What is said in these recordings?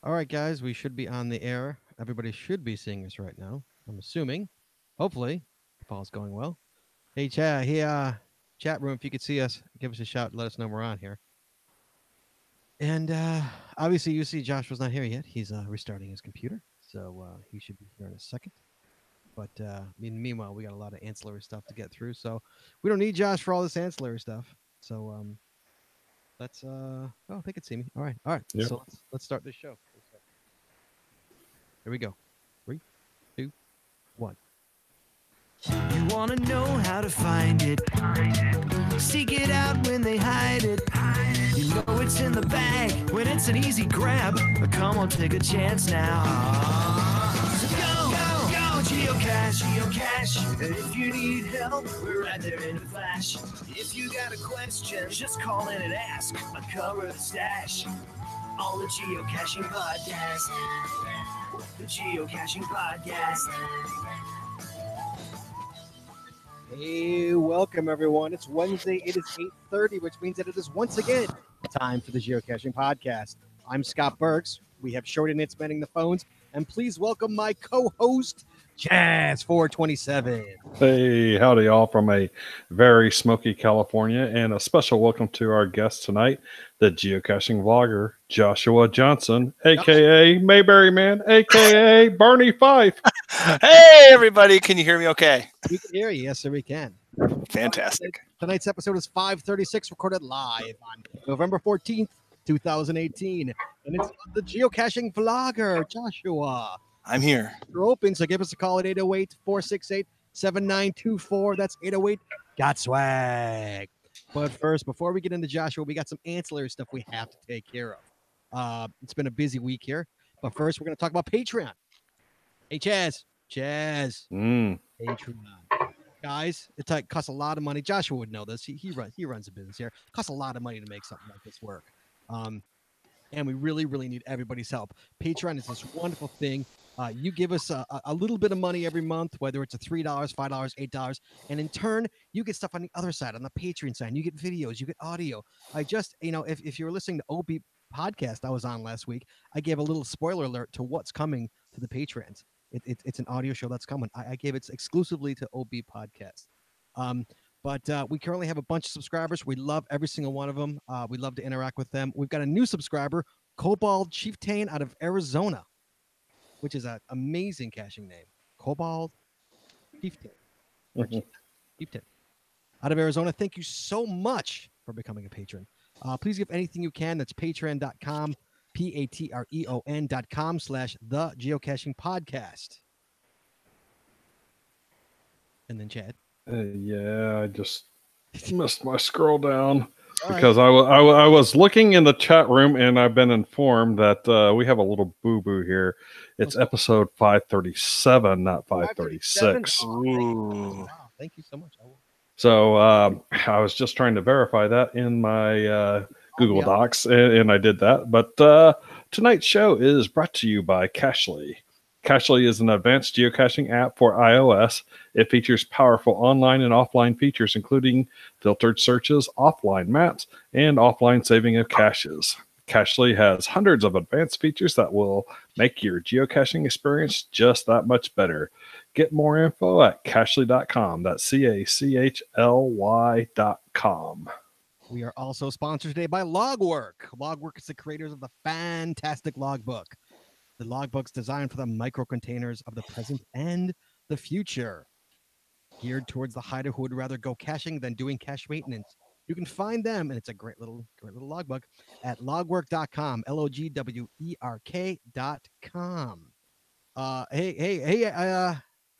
All right, guys, we should be on the air. Everybody should be seeing us right now. I'm assuming. Hopefully, if all's going well. Hey, chat room, if you could see us, give us a shout. Let us know we're on here. And obviously, you see Joshua's not here yet. He's restarting his computer, so he should be here in a second. But meanwhile, we got a lot of ancillary stuff to get through, so we don't need Josh for all this ancillary stuff. So let's. Oh, they can see me. All right. Yep. So let's start this show. Here we go. 3, 2, 1. You wanna know how to find it. Seek it out when they hide it. You know it's in the bag when it's an easy grab. But come on, take a chance now. So go, geocache. If you need help, we're right there in a flash. If you got a question, just call in and ask. Uncover the stash. On the Geocaching Podcast. The Geocaching Podcast. Hey, welcome everyone. It's Wednesday. It is 8:30, which means that it is once again time for the Geocaching Podcast. I'm Scott Burks. We have Shorty Nitz manning the phones, and please welcome my co-host, Jazz427. Hey, howdy, all from a very smoky California, and a special welcome to our guest tonight, the geocaching vlogger, Joshua Johnson, aka Mayberry Man, aka Barney Fife. Hey, everybody. Can you hear me okay? We can hear you. Yes, sir, we can. Fantastic. Tonight's episode is 536, recorded live on November 14th, 2018. And it's the geocaching vlogger, Joshua. I'm here. You're open, so give us a call at 808-468-7924. That's 808-GOT-SWAG. But first, before we get into Joshua, we got some ancillary stuff we have to take care of. It's been a busy week here. But first, we're going to talk about Patreon. Hey, Chaz. Patreon. Guys, it costs a lot of money. Joshua would know this. He runs a business here. It costs a lot of money to make something like this work. And we really, really need everybody's help. Patreon is this wonderful thing. You give us a little bit of money every month, whether it's a $3, $5, $8, and in turn, you get stuff on the other side, on the Patreon side. You get videos, you get audio. If you were listening to OB podcast I was on last week, I gave a little spoiler alert to what's coming to the Patreons. It's an audio show that's coming. I gave it exclusively to OB podcast. But we currently have a bunch of subscribers. We love every single one of them. We love to interact with them. We've got a new subscriber, Cobalt Chieftain out of Arizona, which is an amazing caching name. Cobalt Chieftain. Chieftain. Out of Arizona. Thank you so much for becoming a patron. Please give anything you can. That's patreon.com, patreon.com/the Geocaching Podcast. And then Chad. Yeah, I just missed my scroll down because I was looking in the chat room, and I've been informed that we have a little boo-boo here. It's episode 537, not 536. Wow, thank you so much. So I was just trying to verify that in my Google Docs, and I did that. But tonight's show is brought to you by Cachly. Cachly is an advanced geocaching app for iOS. It features powerful online and offline features, including filtered searches, offline maps, and offline saving of caches. Cachly has hundreds of advanced features that will make your geocaching experience just that much better. Get more info at cachly.com. That's CACHLY.com. We are also sponsored today by Logwork. Logwork is the creators of the fantastic logbook. The logbook's designed for the micro-containers of the present and the future. Geared towards the hider who would rather go caching than doing cache maintenance. You can find them, and it's a great little logbook, at logwork.com, logwerk.com. Hey,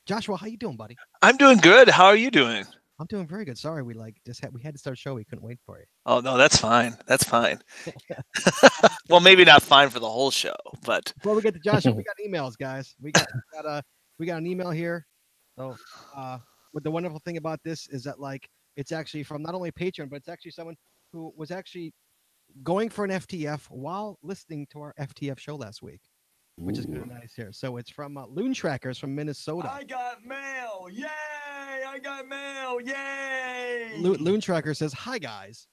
Joshua, how you doing, buddy? I'm doing good. How are you doing? I'm doing very good. Sorry, we had to start a show. We couldn't wait for you. Oh no, that's fine. That's fine. Well, maybe not fine for the whole show, but before we get to Joshua, we got emails, guys. We got an email here. So, what the wonderful thing about this is that it's actually from not only a patron, but it's actually someone who was actually going for an FTF while listening to our FTF show last week, which is kind of nice here. So it's from Loon Trackers from Minnesota. I got mail. Yay! I got mail. Yay! Loon Tracker says, "Hi guys,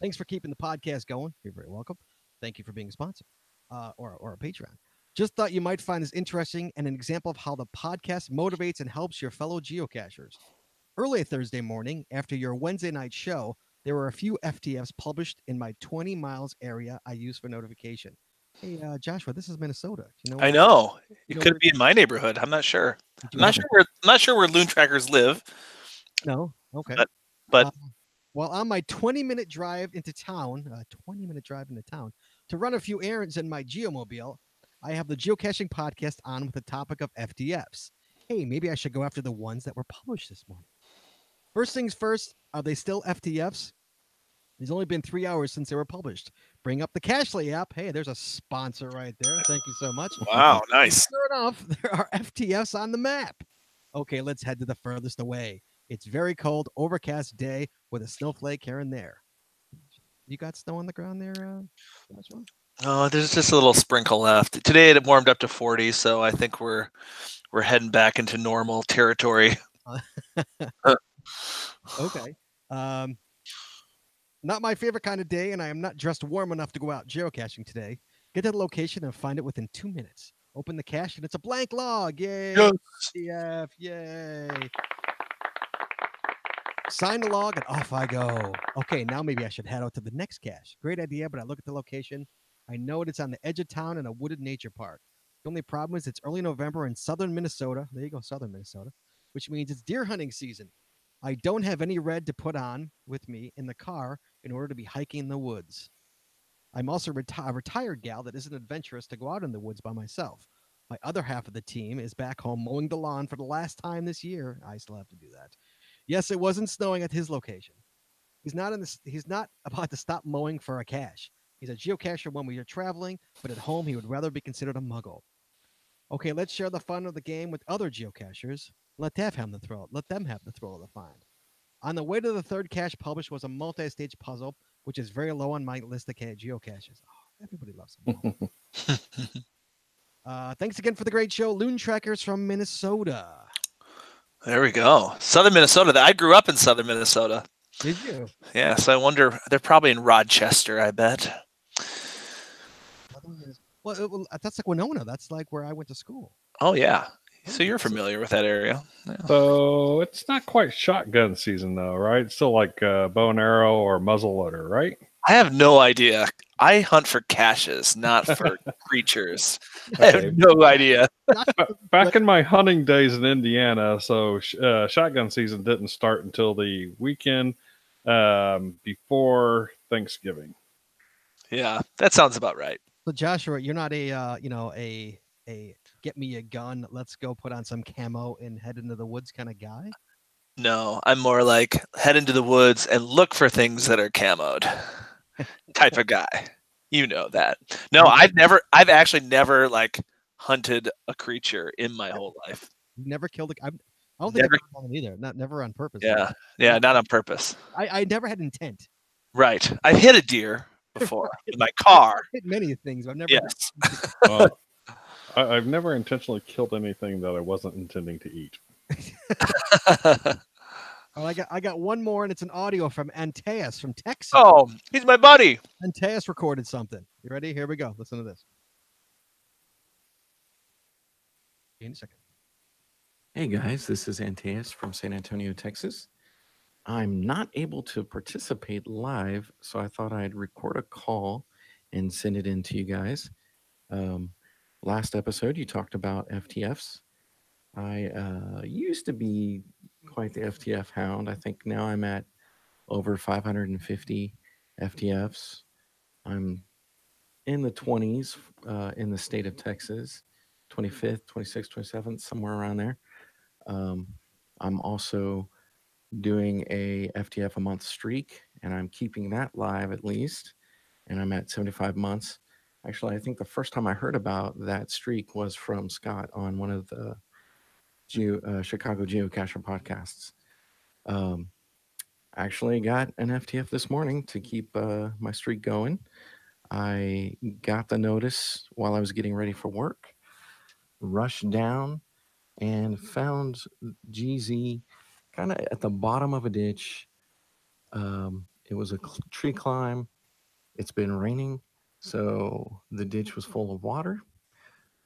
thanks for keeping the podcast going. You're very welcome. Thank you for being a sponsor. or a Patreon. Just thought you might find this interesting and an example of how the podcast motivates and helps your fellow geocachers. Early Thursday morning, after your Wednesday night show, there were a few FTFs published in my 20 miles area I use for notification. Hey, Joshua, this is Minnesota. Do you know? I know. You It know could where- be in my neighborhood. I'm not sure. Did I'm you not have sure. I'm not sure where loon trackers live. No. Okay. But Well, on my 20-minute drive into town, to run a few errands in my Geomobile, I have the Geocaching Podcast on with the topic of FTFs. Hey, maybe I should go after the ones that were published this morning. First things first, are they still FTFs? It's only been 3 hours since they were published. Bring up the Cashly app. Hey, there's a sponsor right there. Thank you so much. wow, nice. Sure enough, there are FTFs on the map. Okay, let's head to the furthest away. It's very cold, overcast day with a snowflake here and there. You got snow on the ground there, Joshua? Oh, there's just a little sprinkle left. Today it warmed up to 40, so I think we're heading back into normal territory. Okay. Not my favorite kind of day, and I am not dressed warm enough to go out geocaching today. Get to the location and find it within 2 minutes. Open the cache, and it's a blank log. Yay! Yes. FTF, yay! Sign the log, and off I go. Okay, now maybe I should head out to the next cache. Great idea, but I look at the location. I know it's on the edge of town in a wooded nature park. The only problem is it's early November in southern Minnesota. There you go, southern Minnesota, which means it's deer hunting season. I don't have any red to put on with me in the car in order to be hiking in the woods. I'm also a retired gal that isn't adventurous to go out in the woods by myself. My other half of the team is back home mowing the lawn for the last time this year. I still have to do that. Yes, it wasn't snowing at his location. He's not about to stop mowing for a cache. He's a geocacher when we are traveling, but at home he would rather be considered a muggle. Okay, let's share the fun of the game with other geocachers. Let them have the thrill of the find. On the way to the third cache published was a multi-stage puzzle, which is very low on my list of geocaches. Oh, everybody loves them. Thanks again for the great show, Loon Trackers from Minnesota. There we go. Southern Minnesota. I grew up in southern Minnesota. Did you? Yeah, so I wonder, they're probably in Rochester, I bet. Well, that's like Winona. That's like where I went to school. Oh, yeah. So you're familiar with that area. Yeah. So it's not quite shotgun season, though, right? It's still like bow and arrow or muzzleloader, right? I have no idea. I hunt for caches, not for creatures. I have no idea. Back in my hunting days in Indiana, so shotgun season didn't start until the weekend before Thanksgiving. Yeah, that sounds about right. So Joshua, you're not a get me a gun, let's go put on some camo and head into the woods kind of guy? No, I'm more like head into the woods and look for things that are camoed type of guy. You know that. No, I've actually never like hunted a creature in my whole life. Never killed I don't think I've done it either. Never on purpose. Yeah, not on purpose. I never had intent. Right. I've hit a deer before in my car. Hit many things. I've never. Yes. Well, I've never intentionally killed anything that I wasn't intending to eat. Oh, I got one more, and it's an audio from Antaeus from Texas. Oh, he's my buddy. Antaeus recorded something. You ready? Here we go. Listen to this. In a second. Hey guys, this is Antaeus from San Antonio, Texas. I'm not able to participate live, so I thought I'd record a call and send it in to you guys. Last episode, you talked about FTFs. I used to be quite the FTF hound. I think now I'm at over 550 FTFs. I'm in the 20s in the state of Texas, 25th, 26th, 27th, somewhere around there. I'm also doing a FTF a month streak, and I'm keeping that live at least, and I'm at 75 months. Actually, I think the first time I heard about that streak was from Scott on one of the Chicago Geocaching podcasts. I actually got an FTF this morning to keep my streak going. I got the notice while I was getting ready for work, rushed down, and found GZ kind of at the bottom of a ditch. It was a tree climb. It's been raining, So the ditch was full of water.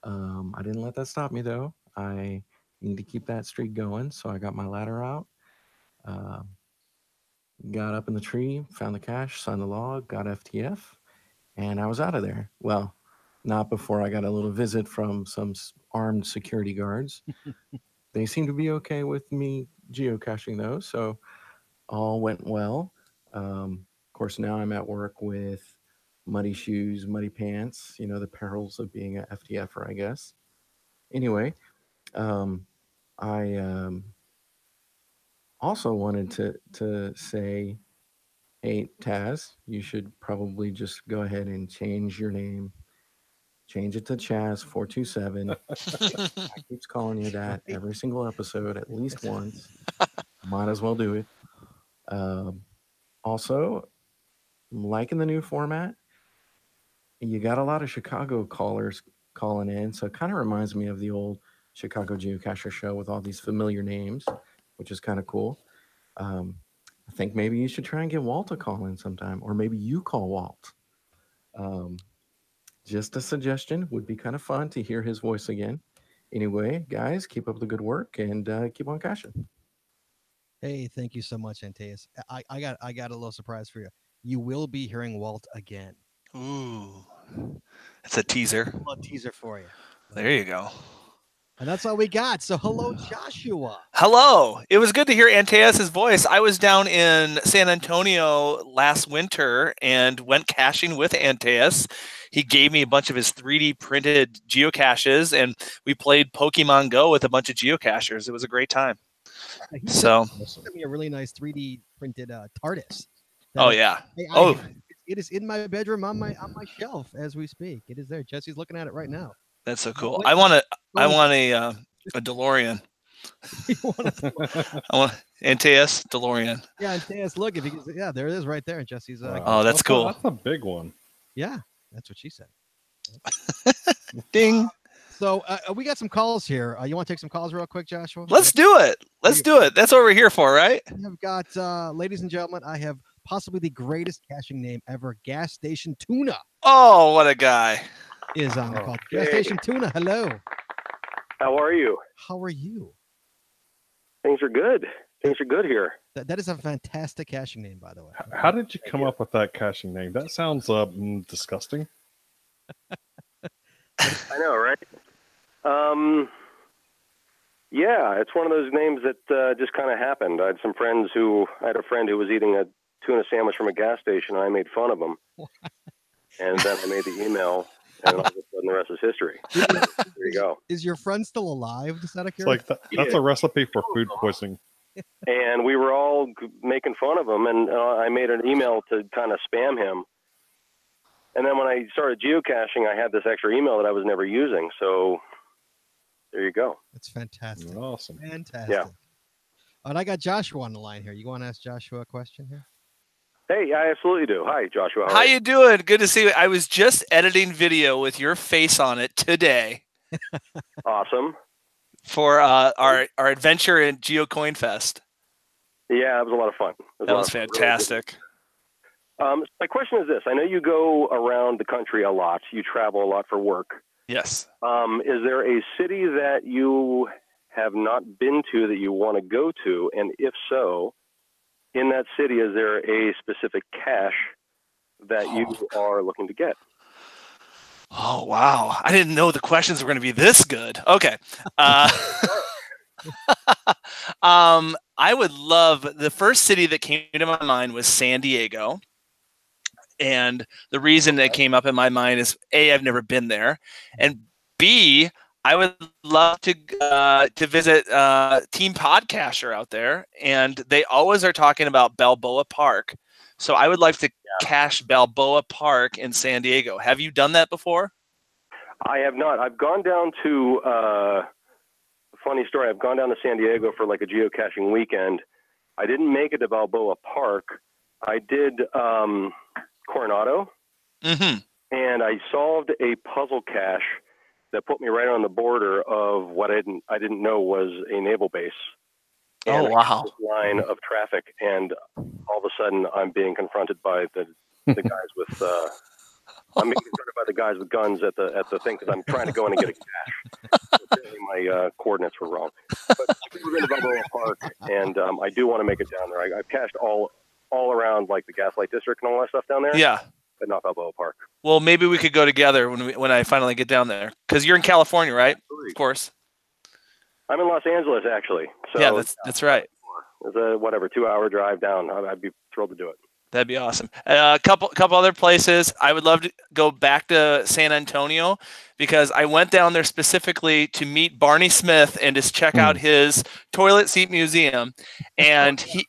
I didn't let that stop me, though. I need to keep that streak going. So I got my ladder out, got up in the tree, found the cache, signed the log, got FTF, and I was out of there. Well, not before I got a little visit from some armed security guards. They seemed to be okay with me geocaching, though, so all went well. Of course, now I'm at work with muddy shoes, muddy pants, the perils of being a FTFer, I guess. Anyway, I also wanted to say, hey, Taz, you should probably just go ahead and change your name. Change it to Chaz427. I keeps calling you that every single episode, at least once. Might as well do it. Also, liking the new format. You got a lot of Chicago callers calling in, so it kind of reminds me of the old Chicago Geocacher show with all these familiar names, which is kind of cool. I think maybe you should try and get Walt to call in sometime, or maybe you call Walt. Just a suggestion. Would be kind of fun to hear his voice again. Anyway, guys, keep up the good work and keep on caching. Hey, thank you so much, Antaeus. I got a little surprise for you. You will be hearing Walt again. Ooh, it's a teaser. A little teaser for you. There you go. And that's all we got. So hello, Joshua. Hello. It was good to hear Antaeus' voice. I was down in San Antonio last winter and went caching with Antaeus. He gave me a bunch of his 3D printed geocaches, and we played Pokemon Go with a bunch of geocachers. It was a great time. He So, sent me a really nice 3D printed TARDIS. oh yeah. It is in my bedroom on my shelf as we speak. It is there. Jesse's looking at it right now. That's so cool. I want a DeLorean. I want Antaeus DeLorean. Yeah, Antaeus, look, there it is right there. Jesse's. Oh, that's cool. That's a big one. Yeah, that's what she said. Ding. So we got some calls here. You want to take some calls real quick, Joshua? Let's do it. Let's do it. That's what we're here for, right? I've got, ladies and gentlemen, I have possibly the greatest caching name ever, Gas Station Tuna. Oh, what a guy. Is on the call. Gas Station Tuna, hello. How are you? How are you? Things are good. Things are good here. That is a fantastic caching name, by the way. How did you come up with that caching name? That sounds disgusting. I know, right? Yeah, it's one of those names that just kind of happened. I had a friend who was eating a tuna sandwich from a gas station, and I made fun of him. And then I made the email, and all of a sudden the rest is history. There you go. Is your friend still alive? Just out of It's curiosity? like that's a recipe for food poisoning. And we were all making fun of him, and I made an email to kind of spam him. And then when I started geocaching, I had this extra email that I was never using. So there you go. That's fantastic. Awesome. Fantastic. Yeah. And I got Joshua on the line here. You want to ask Joshua a question here? Hey, I absolutely do. Hi, Joshua. How you doing? Good to see you. I was just editing video with your face on it today. Awesome. For our adventure in GeoCoin Fest. Yeah, it was a lot of fun. That was fantastic. Really my question is this. I know you go around the country a lot. You travel a lot for work. Yes. Is there a city that you have not been to that you want to go to? And if so, in that city, is there a specific cache that you are looking to get? Oh, wow. I didn't know the questions were going to be this good. Okay. I would love, the first city that came to my mind was San Diego. And the reason that came up in my mind is A, I've never been there. And B, I would love to visit Team Podcaster out there. And they always are talking about Balboa Park. So I would like to cache Balboa Park in San Diego. Have you done that before? I have not. I've gone down to, funny story, I've gone down to San Diego for like a geocaching weekend. I didn't make it to Balboa Park. I did Coronado, and I solved a puzzle cache that put me right on the border of what I didn't know was a naval base. And wow. This line of traffic, and all of a sudden I'm being confronted by the guys with I'm being concerned about the guys with guns at the thing because I'm trying to go in and get a cache. Apparently my coordinates were wrong. But we're in Balboa Park, and I do want to make it down there. I've cached all around like the Gaslight District and all that stuff down there. Yeah. But not Balboa Park. Well, maybe we could go together when I finally get down there, because you're in California, right? Of course. I'm in Los Angeles, actually. So yeah, that's right. It's a 2-hour drive down. I'd be thrilled to do it. That'd be awesome. A couple other places. I would love to go back to San Antonio, because I went down there specifically to meet Barney Smith and just check out his toilet seat museum. And he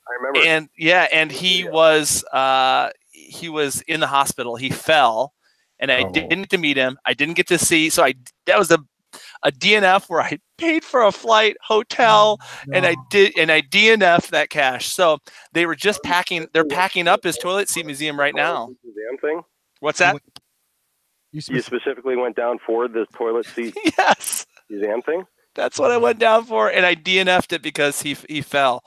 was in the hospital. He fell, and I didn't get to meet him. I didn't get to see. So that was a DNF where I paid for a flight, hotel, and I DNF'd that cache. So they were just packing. They're packing up his toilet seat museum right now. Museum thing. What's that? You specifically went down for the toilet seat. Yes. Museum thing. That's what I went down for, and I DNF'd it because he fell.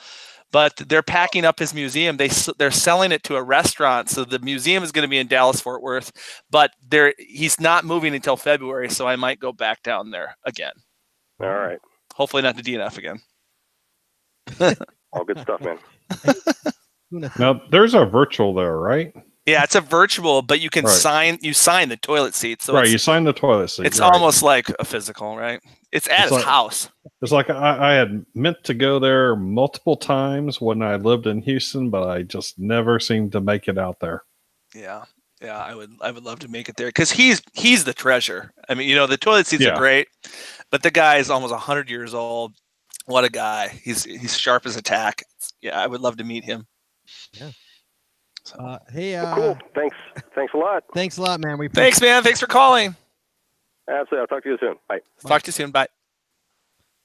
But they're packing up his museum. They're selling it to a restaurant. So the museum is going to be in Dallas, Fort Worth, but he's not moving until February. So I might go back down there again. All right. Hopefully not to DNF again. All good stuff, man. Now there's a virtual there, right? Yeah, it's a virtual, but you can sign the toilet seat. So you sign the toilet seat. It's almost like a physical, right? It's at his house. It's like I had meant to go there multiple times when I lived in Houston, but I just never seemed to make it out there. Yeah, I would love to make it there, because he's the treasure. I mean, the toilet seats are great, but the guy is almost 100 years old. What a guy! He's sharp as a tack. Yeah, I would love to meet him. Yeah. So. Cool. Thanks a lot. Thanks a lot, man. Thanks, man. Thanks for calling. Absolutely. I'll talk to you soon. Bye. Talk to you soon. Bye.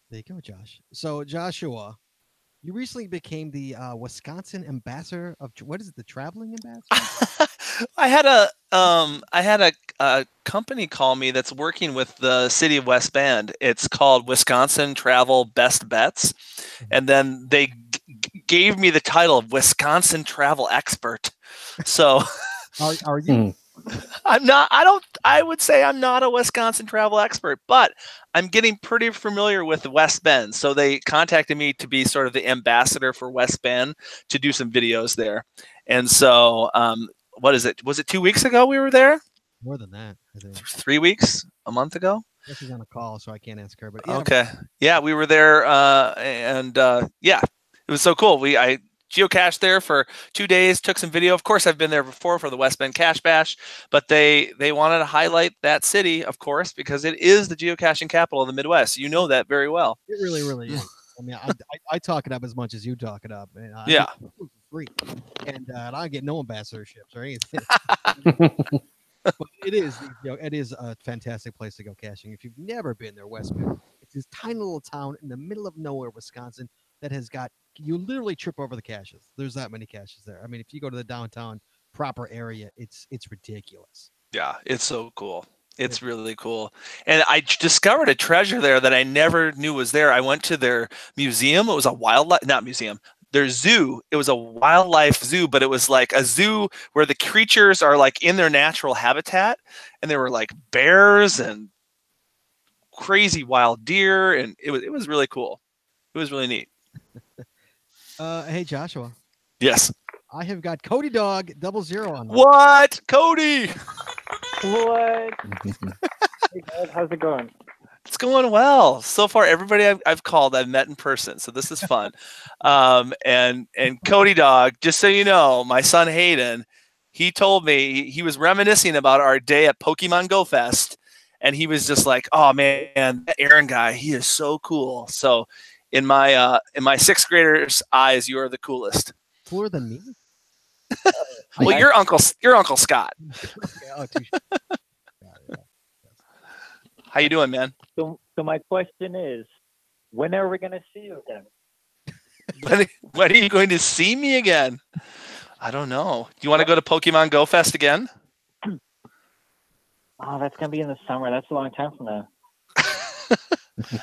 There you go, Josh. So, Joshua, you recently became the Wisconsin ambassador of the traveling ambassador? I had a company call me that's working with the city of West Bend. It's called Wisconsin Travel Best Bets, and then they gave me the title of Wisconsin Travel Expert. So, are you? I'm not. I would say I'm not a Wisconsin travel expert, but I'm getting pretty familiar with West Bend. So they contacted me to be sort of the ambassador for West Bend to do some videos there. And so, what is it? Was it 2 weeks ago we were there? More than that, I think. 3 weeks? A month ago? She's on a call, so I can't ask her. But okay, yeah, we were there, and it was so cool. I geocached there for 2 days, took some video. Of course, I've been there before for the West Bend Cache Bash, but they wanted to highlight that city, of course, because it is the geocaching capital of the Midwest. You know that very well. It really, really is. I mean, I talk it up as much as you talk it up. And yeah. Free. And I get no ambassadorships or anything. But it is a fantastic place to go caching. If you've never been there, West Bend, it's this tiny little town in the middle of nowhere, Wisconsin, that has got, you literally trip over the caches. There's that many caches there. I mean, if you go to the downtown proper area, it's ridiculous. Yeah, it's so cool. It's really cool. And I discovered a treasure there that I never knew was there. I went to their museum. It was a their zoo. It was a wildlife zoo, but it was like a zoo where the creatures are like in their natural habitat. And there were like bears and crazy wild deer. And it was really cool. It was really neat. Hey, Joshua. Yes. I have got Cody Dog 00 on. What? Cody? What? Hey guys, how's it going? It's going well. So far, everybody I've called, I've met in person. So this is fun. And Cody Dog, just so you know, my son Hayden, he told me, he was reminiscing about our day at Pokemon Go Fest. And he was just like, oh man, that Aaron guy, he is so cool. So in my sixth grader's eyes, you are the coolest. Cooler than me? Well, your Uncle Scott. How you doing, man? So my question is, when are we going to see you again? When are you going to see me again? I don't know. Do you want to go to Pokemon Go Fest again? Oh, that's going to be in the summer. That's a long time from now.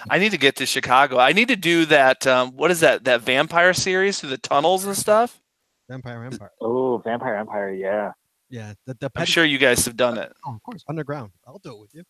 I need to get to Chicago. I need to do that. What is that vampire series through the tunnels and stuff? Vampire Empire. Oh, Vampire Empire, yeah. Yeah, the I'm sure you guys have done it. Oh, of course, underground. I'll do it with you.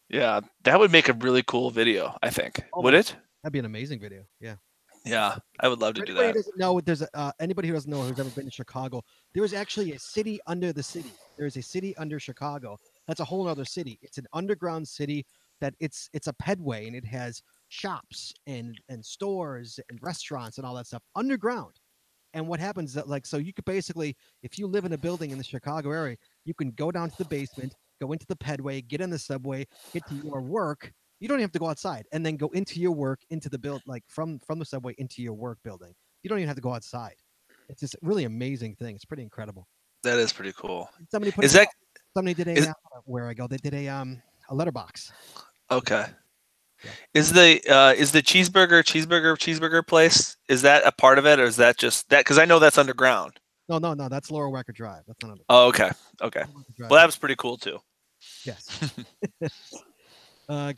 Yeah, that would make a really cool video, I think. Oh Would my- it? That'd be an amazing video. Yeah. Yeah, I would love to For do anybody who that. doesn't know, there's anybody who doesn't know who's ever been to Chicago. There is actually a city under the city. There is a city under Chicago. That's a whole other city. It's an underground city that it's a pedway, and it has shops and stores and restaurants and all that stuff underground. And what happens is that, like, so you could basically, if you live in a building in the Chicago area, you can go down to the basement, go into the pedway, get in the subway, get to your work. You don't even have to go outside, and then go into your work, into the build, like from the subway into your work building. You don't even have to go outside. It's this really amazing thing. It's pretty incredible. That is pretty cool. Somebody put Is that somebody did is- where I go. They did a letterbox. okay? Yeah. Is the cheeseburger place? Is that a part of it, or is that just that? Because I know that's underground. No, that's Laurel Wacker Drive. That's not Oh, okay. Laurel Wacker Drive. Well, that was pretty cool too. Yes.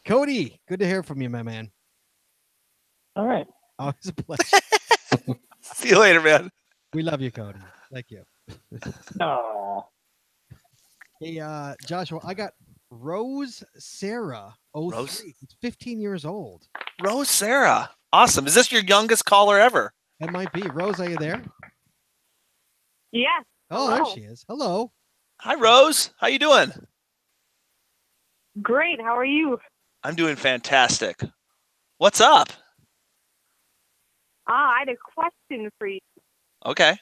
Cody, good to hear from you, my man. All right. Always a pleasure. See you later, man. We love you, Cody. Thank you. Oh. Hey, Joshua, I got Rose Sarah 03. Rose? It's 15 years old. Rose Sarah, awesome. Is this your youngest caller ever? That might be. Rose, are you there? Yes. Oh, there Hello. she is. Hello. Hi, Rose. How you doing? Great. How are you? I'm doing fantastic. What's up? I had a question for you. Okay.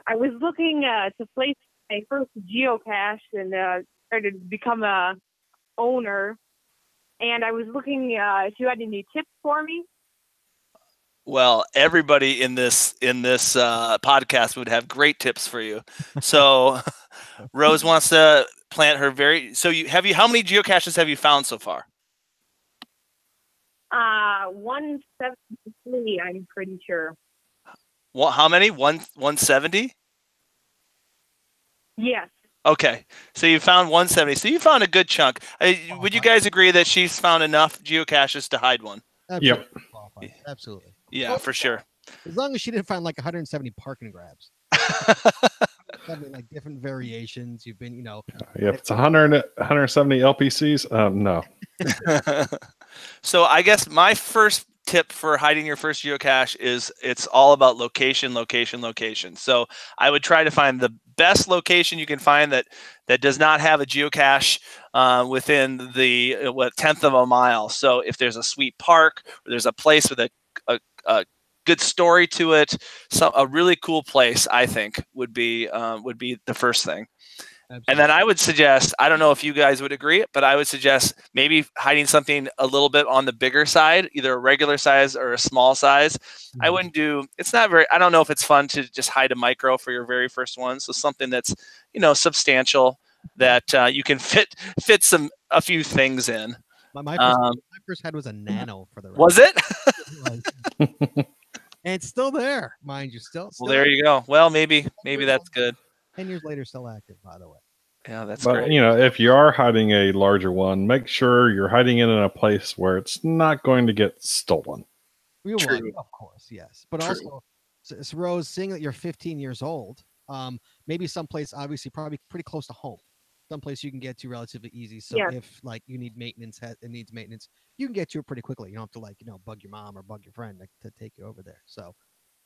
I was looking to place my first geocache and started to become a owner. And I was looking if you had any tips for me. Well, everybody in this podcast would have great tips for you. So, Rose wants to plant her very. So, how many geocaches have you found so far? 173, I'm pretty sure. Well, how many? 170? Oh, Yes. Okay, so you found 170. So you found a good chunk. Would you guys agree that she's found enough geocaches to hide one? Absolutely. Qualified. Absolutely. Yeah, for sure. As long as she didn't find like 170 parking grabs. Having like different variations. You've been, Yeah, if it's 170 LPCs, no. So I guess my first tip for hiding your first geocache is it's all about location, location, location. So I would try to find the best location you can find that does not have a geocache within the 10th of a mile. So if there's a sweet park, or there's a place with a good story to it, a really cool place, I think would be the first thing. Absolutely. And then I would suggest, I don't know if you guys would agree, but I would suggest maybe hiding something a little bit on the bigger side, either a regular size or a small size. I wouldn't do, I don't know if it's fun to just hide a micro for your very first one. So something that's, substantial that you can fit a few things in. My first head was a nano for the rest. Was it? And it's still there, mind you. Still Well, there you go. Well, maybe that's good. 10 years later, still active, by the way. Yeah, that's But great. if you are hiding a larger one, make sure you're hiding it in a place where it's not going to get stolen. We will, True. of course, yes. But True. also, so Rose, seeing that you're 15 years old, maybe someplace obviously probably pretty close to home, someplace you can get to relatively easy. So Yeah. if like you need maintenance, it needs maintenance, you can get to it pretty quickly. You don't have to bug your mom or bug your friend to take you over there. So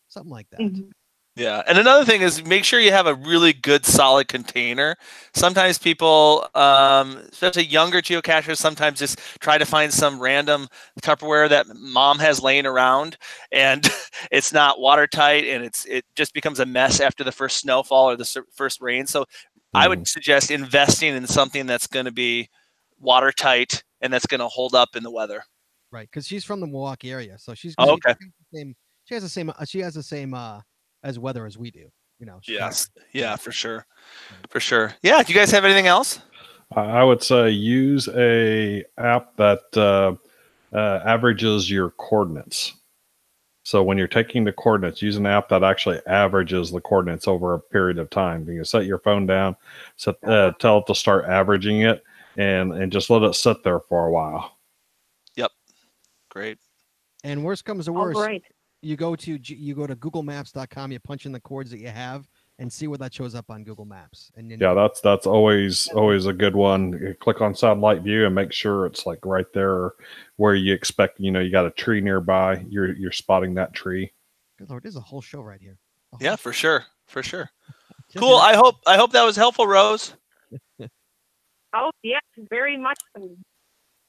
something like that. Mhm. Yeah, and another thing is make sure you have a really good, solid container. Sometimes people, especially younger geocachers, sometimes just try to find some random Tupperware that mom has laying around, and it's not watertight, and it just becomes a mess after the first snowfall or the first rain. So I would suggest investing in something that's going to be watertight and that's going to hold up in the weather. Right, because she's from the Milwaukee area, so she's Oh, okay. She has the same as weather as we do. Yes. Yeah, for sure. For sure. Yeah. Do you guys have anything else? I would say use a app that averages your coordinates. So when you're taking the coordinates, use an app that actually averages the coordinates over a period of time. You can set your phone down, tell it to start averaging it, and just let it sit there for a while. Yep. Great. And worst comes to Oh, worst, great. you go to googlemaps.com, you punch in the coords that you have, and see where that shows up on Google Maps. And then Yeah, that's always a good one. You click on satellite view and make sure it's like right there where you expect. You know, you got a tree nearby. You're spotting that tree. Good Lord, there's a whole show right here. Yeah, for sure. Cool. Just- I hope that was helpful, Rose. Oh, yes, very much. So.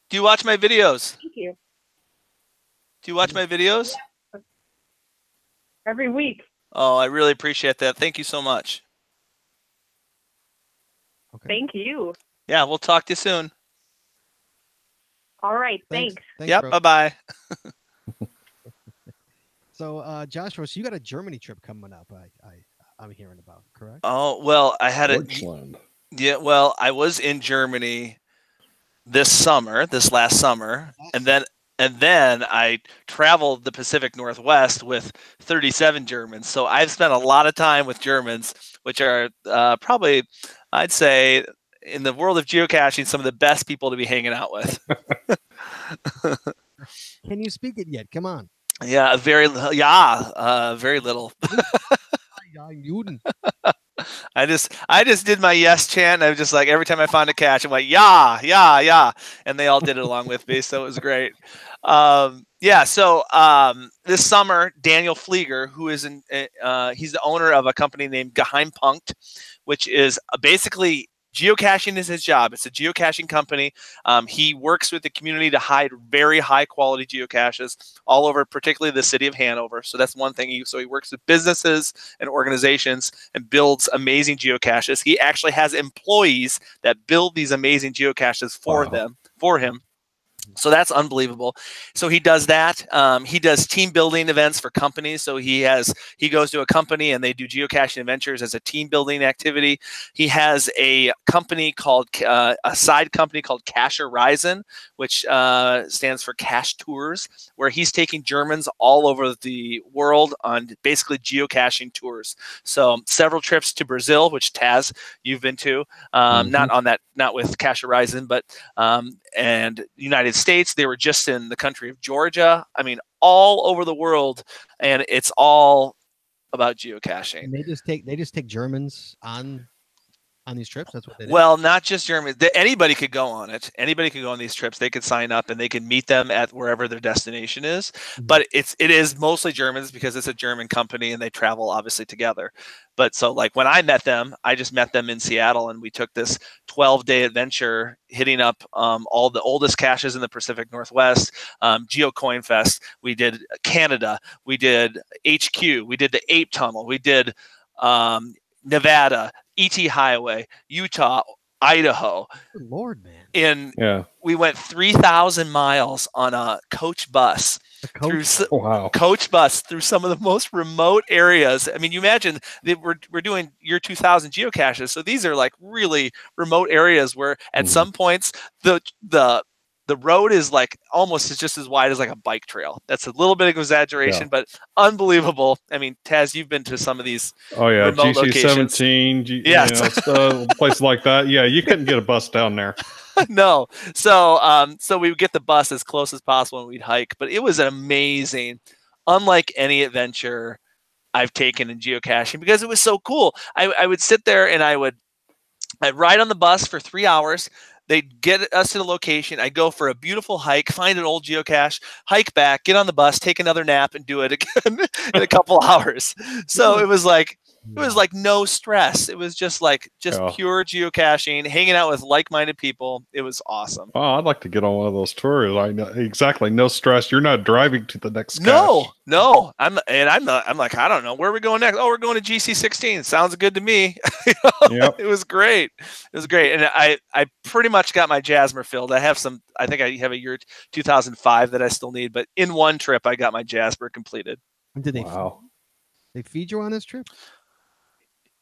Do you watch my videos? Thank you. Do you watch my videos? Every week. Oh, I really appreciate that. Thank you so much. Okay. Thank you. Yeah, we'll talk to you soon. All right. Thanks. Yep. Rose. Bye-bye. So, Joshua, so you got a Germany trip coming up. I'm hearing about, correct? Oh, well, I had Deutschland. Yeah, well, I was in Germany this last summer, and then I traveled the Pacific Northwest with 37 Germans. So I've spent a lot of time with Germans, which are probably, I'd say, in the world of geocaching, some of the best people to be hanging out with. Can you speak it yet? Come on. Yeah, very little. Ja, Juden. I just did my yes chant. I was just like, every time I found a cache, I'm like, yeah, and they all did it along with me, so it was great. So this summer, Daniel Flieger, who is he's the owner of a company named Geheimpunkt, which is basically geocaching is his job. It's a geocaching company. He works with the community to hide very high quality geocaches all over, particularly the city of Hanover. So that's one thing. He works with businesses and organizations and builds amazing geocaches. He actually has employees that build these amazing geocaches for him. So that's unbelievable. So he does that. He does team building events for companies. So he goes to a company and they do geocaching adventures as a team building activity. He has a company called a side company called Cache Horizon, which stands for Cache Tours, where he's taking Germans all over the world on basically geocaching tours. So several trips to Brazil, which Taz, you've been to, not with Cache Horizon, but and United States. They were just in the country of Georgia. I mean, all over the world, and it's all about geocaching. And they just take Germans on these trips. That's what they do. Well, not just Germans. Anybody could go on it. Anybody could go on these trips. They could sign up and they can meet them at wherever their destination is. Mm-hmm. But it is mostly Germans because it's a German company and they travel obviously together. But so like when I met them, I just met them in Seattle and we took this 12-day adventure hitting up all the oldest caches in the Pacific Northwest, GeoCoin Fest. We did Canada. We did HQ. We did the Ape Tunnel. We did Nevada, ET Highway, Utah, Idaho. Good Lord, man. We went 3,000 miles on a coach bus. Coach bus through some of the most remote areas. I mean, you imagine that we're doing year 2000 geocaches. So these are like really remote areas where at some points the road is like almost just as wide as like a bike trail. That's a little bit of exaggeration, but unbelievable. I mean, Taz, you've been to some of these. Oh yeah, remote GC17, yes, places like that. Yeah, you couldn't get a bus down there. No. So we would get the bus as close as possible and we'd hike, but it was amazing. Unlike any adventure I've taken in geocaching because it was so cool. I would sit there and I'd ride on the bus for 3 hours. They'd get us to the location. I'd go for a beautiful hike, find an old geocache, hike back, get on the bus, take another nap, and do it again in a couple hours. So it was like no stress. It was just pure geocaching, hanging out with like-minded people. It was awesome. Oh, I'd like to get on one of those tours. I know exactly, no stress. You're not driving to the next cache. No. I'm like, I don't know. Where are we going next? Oh, we're going to GC16. Sounds good to me. It was great. And I pretty much got my Jasmer filled. I think I have a year 2005 that I still need, but in one trip I got my Jasper completed. Did they feed you on this trip?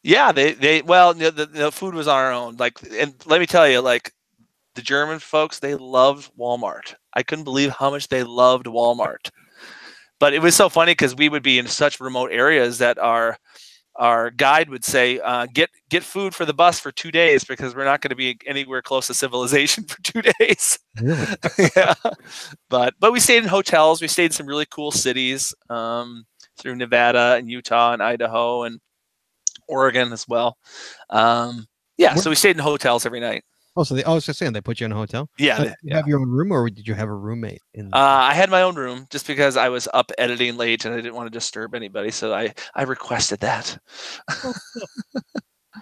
Yeah, the food was on our own. And let me tell you, the German folks, they loved Walmart. I couldn't believe how much they loved Walmart. But it was so funny because we would be in such remote areas that our guide would say, get food for the bus for 2 days because we're not going to be anywhere close to civilization for 2 days. Really? Yeah. But we stayed in hotels. We stayed in some really cool cities through Nevada and Utah and Idaho. And Oregon as well. Yeah, so we stayed in hotels every night. Oh, so I was just saying they put you in a hotel. Yeah, Did you have your own room, or did you have a roommate? I had my own room just because I was up editing late and I didn't want to disturb anybody, so I requested that.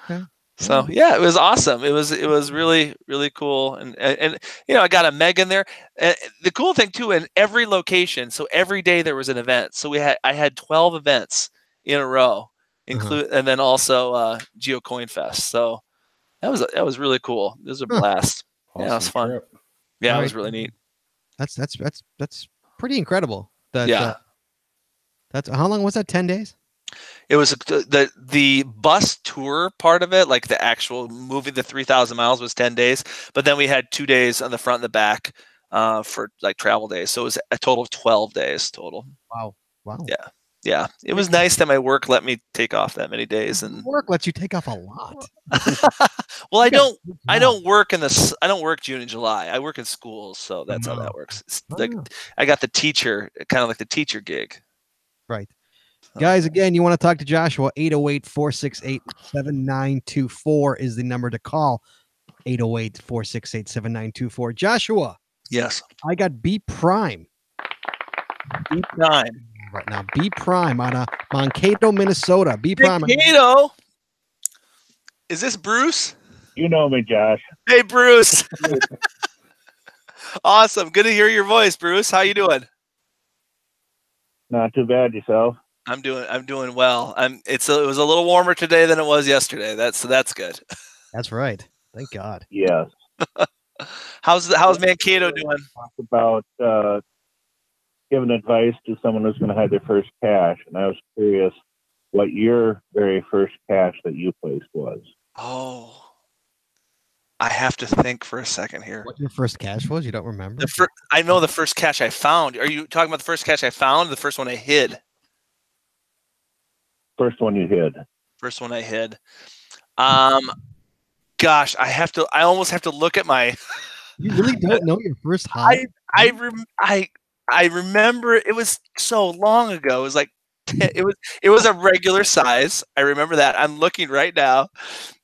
Okay. So yeah, it was awesome. It was really really cool, and I got a Meg in there. The cool thing too, in every location, so every day there was an event. So I had 12 events in a row, and then also Geo Coin Fest. So that was really cool. It was a blast. Awesome. Yeah, it was fun. Trip. Yeah, it was really neat. That's pretty incredible. Yeah. That's how long was that? 10 days. It was the bus tour part of it, like the actual moving the 3,000 miles was 10 days, but then we had 2 days on the front and the back for like travel days. So it was a total of 12 days total. Wow. Yeah. Yeah. It was nice that my work let me take off that many days, and work lets you take off a lot. well, I don't work I don't work June and July. I work in schools, so that's how that works. It's like I got the teacher, kind of like the teacher gig. Right. Guys, again, you want to talk to Joshua, 808-468-7924 is the number to call. 808-468-7924. Joshua. Yes. I got B Prime. B Prime. Right now, B Prime on Mankato, Minnesota. B Prime. Mankato. Is this Bruce? You know me, Josh. Hey, Bruce. Awesome. Good to hear your voice, Bruce. How you doing? Not too bad. Yourself? I'm doing well. It was a little warmer today than it was yesterday. That's good. That's right. Thank God. Yes. How's Mankato doing? Talk about giving advice to someone who's going to have their first cache, and I was curious what your very first cache that you placed was. Oh, I have to think for a second here. What your first cache was? You don't remember? I know the first cache I found. Are you talking about the first cache I found? Or the first one I hid? First one you hid. First one I hid. Gosh, I almost have to look at my. You really don't know your first hide? I remember it was so long ago. It was like it was a regular size. I remember that. I'm looking right now.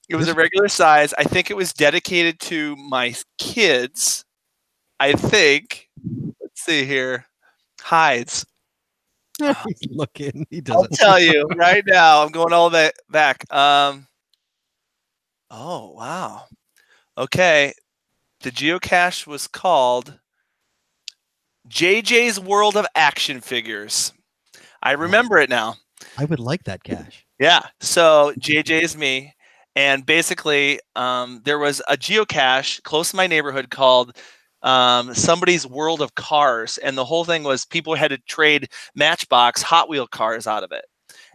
It was a regular size. I think it was dedicated to my kids. I think. Let's see here. Hides. He's looking. He doesn't. I'll tell you right now. I'm going all the back. Oh wow. Okay. The geocache was called JJ's World of Action Figures. I remember it now. I would like that cache. Yeah. So JJ is me. And basically, there was a geocache close to my neighborhood called Somebody's World of Cars. And the whole thing was people had to trade Matchbox Hot Wheel cars out of it.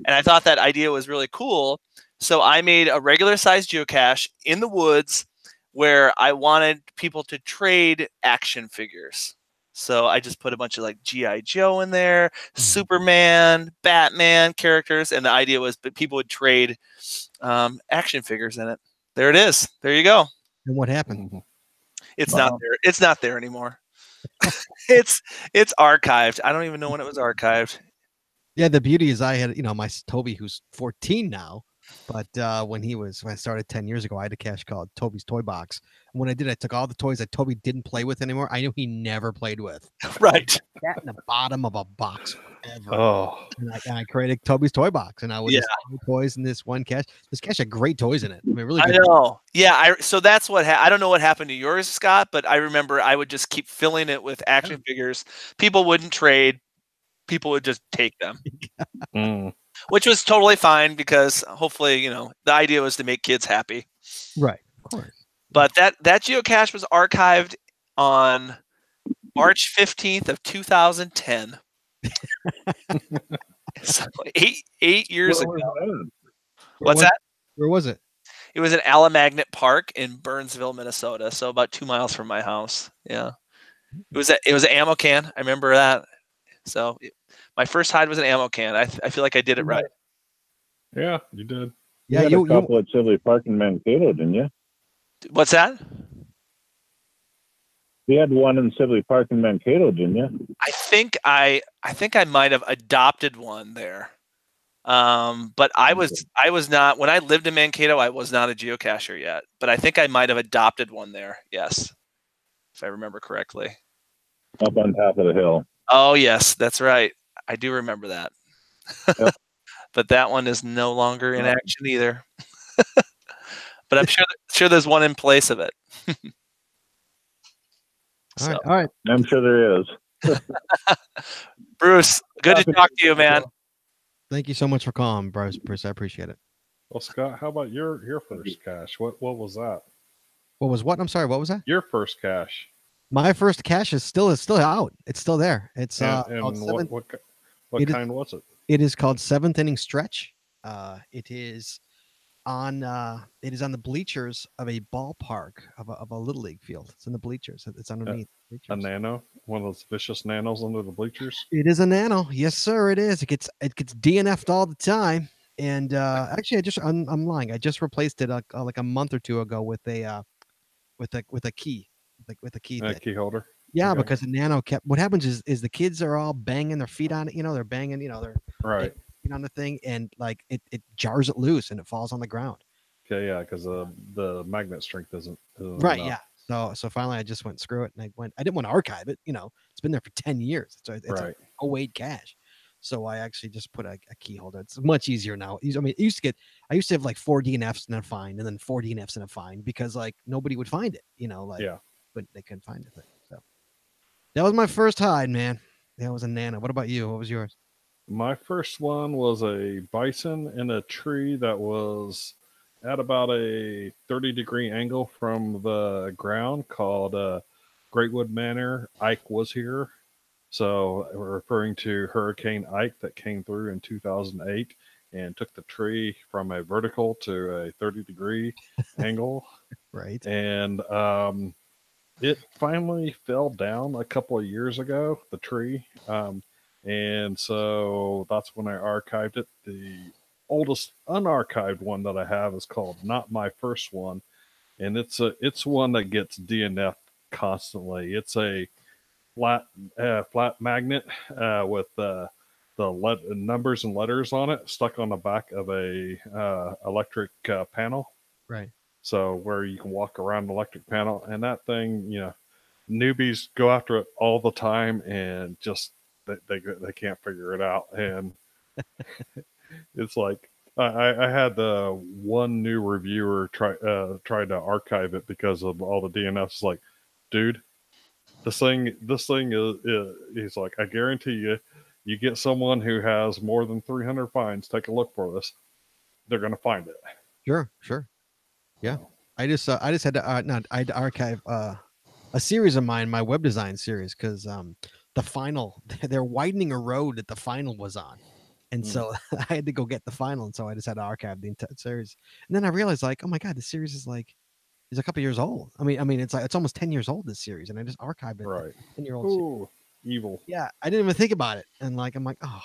And I thought that idea was really cool. So I made a regular size geocache in the woods where I wanted people to trade action figures. So I just put a bunch of like G.I. Joe in there, Superman, Batman characters. And the idea was that people would trade action figures in it. There it is. There you go. And what happened? It's not there. It's not there anymore. it's archived. I don't even know when it was archived. Yeah, the beauty is I had, my Toby, who's 14 now, but when I started 10 years ago, I had a cache called Toby's Toy Box. And when I did, I took all the toys that Toby didn't play with anymore. I knew he never played with. Right. That in the bottom of a box forever. Oh. And I created Toby's Toy Box, and I would just put toys in this one cache. This cache had great toys in it. I mean, really good. I know. Yeah. So that's what I don't know what happened to yours, Scott, but I remember I would just keep filling it with action figures. People wouldn't trade. People would just take them, which was totally fine because hopefully, the idea was to make kids happy. Right. Of course. But that geocache was archived on March 15th of 2010. So 8 years ago. What's that? Where was it? It was in Alamagnet Park in Burnsville, Minnesota. So about 2 miles from my house. Yeah. It was an ammo can. I remember that. So my first hide was an ammo can. I feel like I did it right. Yeah, you did. Yeah, you had a couple at Sibley Park in Mankato, didn't you? What's that? You had one in Sibley Park in Mankato, didn't you? I think I might have adopted one there. But I was not, when I lived in Mankato, I was not a geocacher yet. But I think I might have adopted one there. Yes, if I remember correctly. Up on top of the hill. Oh yes, that's right. I do remember that. Yep. But that one is no longer in action either. But I'm sure there's one in place of it. All right. I'm sure there is. Bruce, good to talk to you, man. Thank you so much for calling, Bruce. I appreciate it. Well, Scott, how about your first cache? What was that? What was what? I'm sorry. What was that? Your first cache. My first cache is still out. It's still there. It's And what kind was it? It is called Seventh Inning Stretch. It is on the bleachers of a ballpark of a little league field. It's in the bleachers. It's underneath. A nano, one of those vicious nanos under the bleachers. It is a nano. Yes, sir. It is. It gets DNF'd all the time. And actually, I'm lying. I just replaced it like a month or two ago with a key, with a key. A key holder. Yeah, Okay. because the nano kept. What happens is the kids are all banging their feet on it. They're banging. They're Right. on the thing, and like it jars it loose and it falls on the ground. Okay, yeah, because the magnet strength isn't Right. enough. Yeah. So finally, I just went screw it, and I didn't want to archive it. It's been there for 10 years. It's Right. a 08 cache. So I actually just put a key holder. It's much easier now. I mean, I used to have like 4 DNFs and a find, and then 4 DNFs and a find because like nobody would find it. Yeah. But they couldn't find it. So that was my first hide, man. That was a nano. What about you? What was yours? My first one was a bison in a tree that was at about a 30-degree angle from the ground called Greatwood Manor. Ike was here. So we're referring to Hurricane Ike that came through in 2008 and took the tree from a vertical to a 30-degree angle. Right. And it finally fell down a couple of years ago, the tree. And so that's when I archived it. The oldest unarchived one that I have is called Not My First One. And it's one that gets DNF constantly. It's a flat magnet with the numbers and letters on it stuck on the back of a electric panel. Right. So where you can walk around the electric panel, and that thing, newbies go after it all the time, and just they can't figure it out. And it's like I had one new reviewer tried to archive it because of all the DNFs. It's like, dude, this thing is he's like, I guarantee you get someone who has more than 300 finds, take a look for this, they're gonna find it. Sure. Yeah. I just had to I had to archive a series of mine, my web design series, because the final, they're widening a road that the final was on. And so I had to go get the final. And so I just had to archive the entire series. And then I realized, like, oh my God, this series is a couple years old. I mean, it's almost 10 years old, this series. And I just archived it. Right. 10-year-old Ooh, evil. Yeah. I didn't even think about it. And I'm like, oh.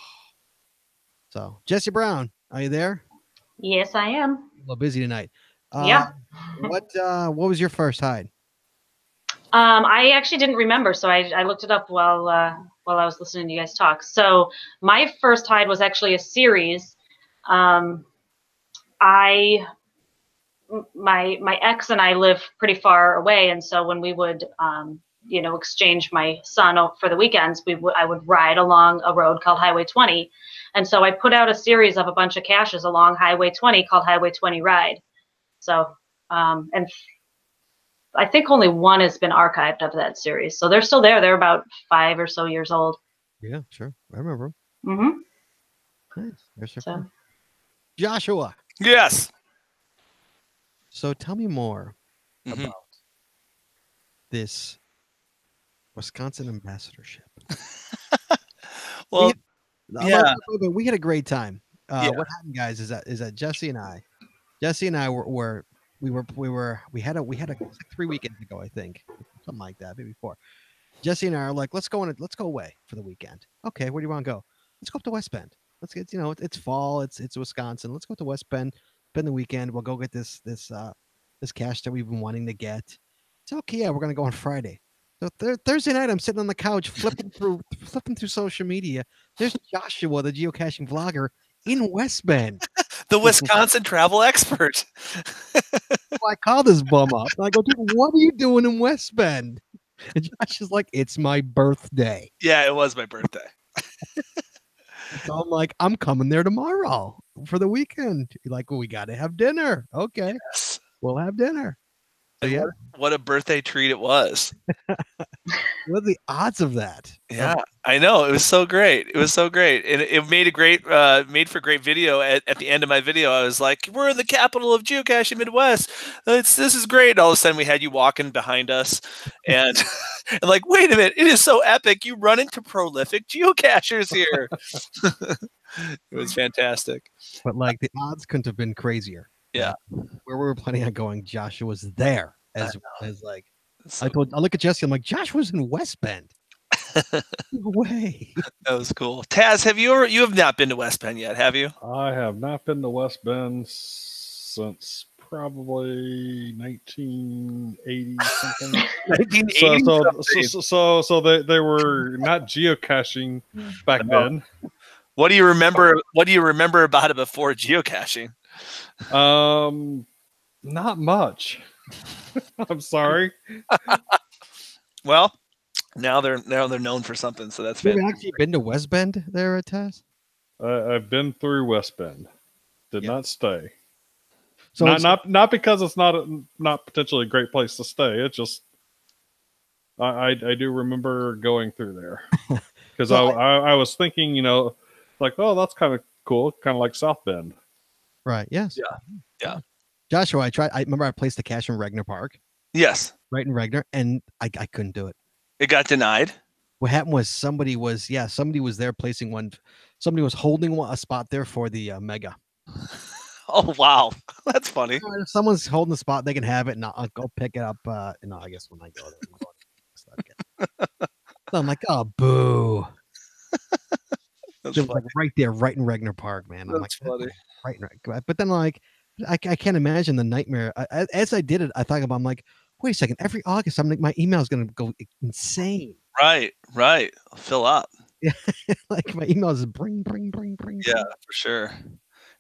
So Jesse Brown, are you there? Yes, I am. A little busy tonight. Yeah. What was your first hide? I actually didn't remember, so I looked it up while I was listening to you guys talk. So my first hide was actually a series. My ex and I live pretty far away, and so when we would exchange my son for the weekends, I would ride along a road called Highway 20, and so I put out a series of a bunch of caches along Highway 20 called Highway 20 Ride. So and I think only one has been archived of that series. So they're still there. They're about 5 or so years old. Yeah, sure. I remember. Mm-hmm. Nice. There's your friend. Joshua. Yes. So tell me more about this Wisconsin ambassadorship. Well, we had a great time. What happened, guys, is that Jesse and I we had like 3 weekends ago, I think, something like that, maybe 4. Jesse and I are like, let's go away for the weekend. Okay, where do you want to go? Let's go up to West Bend. Let's get, it's fall, it's Wisconsin. Let's go to West Bend, spend the weekend. We'll go get this cache that we've been wanting to get. It's okay. Yeah, we're gonna go on Friday. So Thursday night, I'm sitting on the couch flipping through social media. There's Joshua, the geocaching vlogger, in West Bend. The Wisconsin travel expert. So I call this bum up. And I go, dude, what are you doing in West Bend? And Josh is like, it's my birthday. Yeah, it was my birthday. So I'm like, I'm coming there tomorrow for the weekend. You're like, well, we got to have dinner. Okay. Yes. We'll have dinner. So, And yeah. what a birthday treat it was. What are the odds of that? Yeah, I know. It was so great. It was so great. And it made a great, made for great video. At the end of my video, I was like, we're in the capital of geocaching Midwest. This is great. And all of a sudden we had you walking behind us and, and like, wait a minute, it is so epic. You run into prolific geocachers here. It was fantastic. But like the odds couldn't have been crazier. Yeah. Where we were planning on going, Joshua was there as like, So, I look at Jesse, I'm like, Josh was in West Bend. No way. that was cool. Taz, you have not been to West Bend yet, have you? I have not been to West Bend since probably 1980 something. 1980 So they were not geocaching back then. What do you remember? What do you remember about it before geocaching? Not much. I'm sorry. Well, now they're known for something, so that's Have you fantastic. actually been to West Bend there, Taz? I've been through West Bend. Did Yeah. not stay. So Not because it's not potentially a great place to stay. It's just I do remember going through there because So I was thinking, like, oh, that's kind of cool, kind of like South Bend. right. Yes. Yeah. Joshua, I remember I placed the cache in Regner Park, Yes, right in Regner, and I couldn't do it. it got denied. What happened was somebody was there placing one. Somebody was holding a spot there for the mega. Oh wow, that's funny. If someone's holding the spot, they can have it, and I'll go pick it up. No, I guess when I go there. So I'm like, oh, boo. That's It was funny. like right there, right in Regner Park, man. I'm That's like, funny. right in but then like, I can't imagine the nightmare. As I did it, I thought about, I'm like, wait a second. Every August, I'm like, my email is going to go insane. Right. Fill up. Like my email is bring. Yeah, for sure.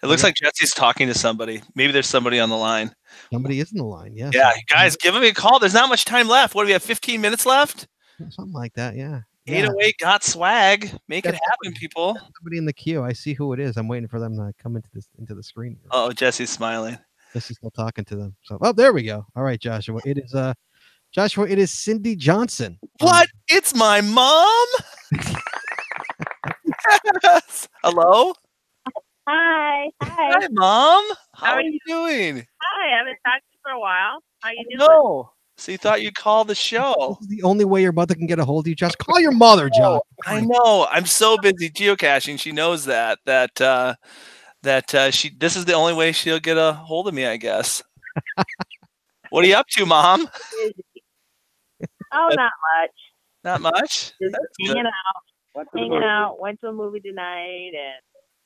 It looks like Jesse's talking to somebody. Maybe there's somebody on the line. Somebody is in the line. Yes. Yeah, guys, give me a call. There's not much time left. What do we have? 15 minutes left? Something like that. Yeah. 808 got swag. Make it happen, people. Somebody in the queue. I see who it is. I'm waiting for them to come into the screen. Oh, Jesse's smiling. Jesse's still talking to them. So, oh, there we go. All right, Joshua. It is Joshua. It is Cindy Johnson. What? It's my mom? Yes. Hello? Hi. Hi, Mom. How How are are you doing? Hi, I haven't talked to you for a while. How you doing? No. So you thought you'd call the show. This is the only way your mother can get a hold of you. Just call your mother, Josh. I know. I'm so busy geocaching. She knows that she this is the only way she'll get a hold of me, I guess. What are you up to, Mom? Oh, not much. Not much? Just That's good. hanging out. Went to a movie tonight and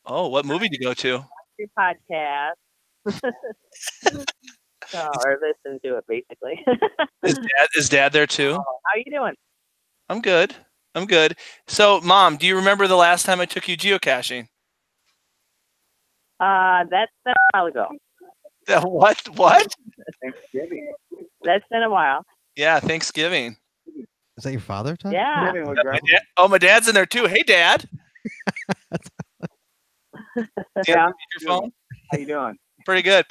Oh, what movie did you go to? your podcast. Or listen to it, basically. Is Dad there too? How you doing? I'm good. So, Mom, do you remember the last time I took you geocaching? That's been a while ago. What? Thanksgiving. That's been a while. Yeah, Thanksgiving. Is that your father talking? Yeah. My dad's in there too. Hey, Dad. Yeah. Your phone? How you doing? Pretty good.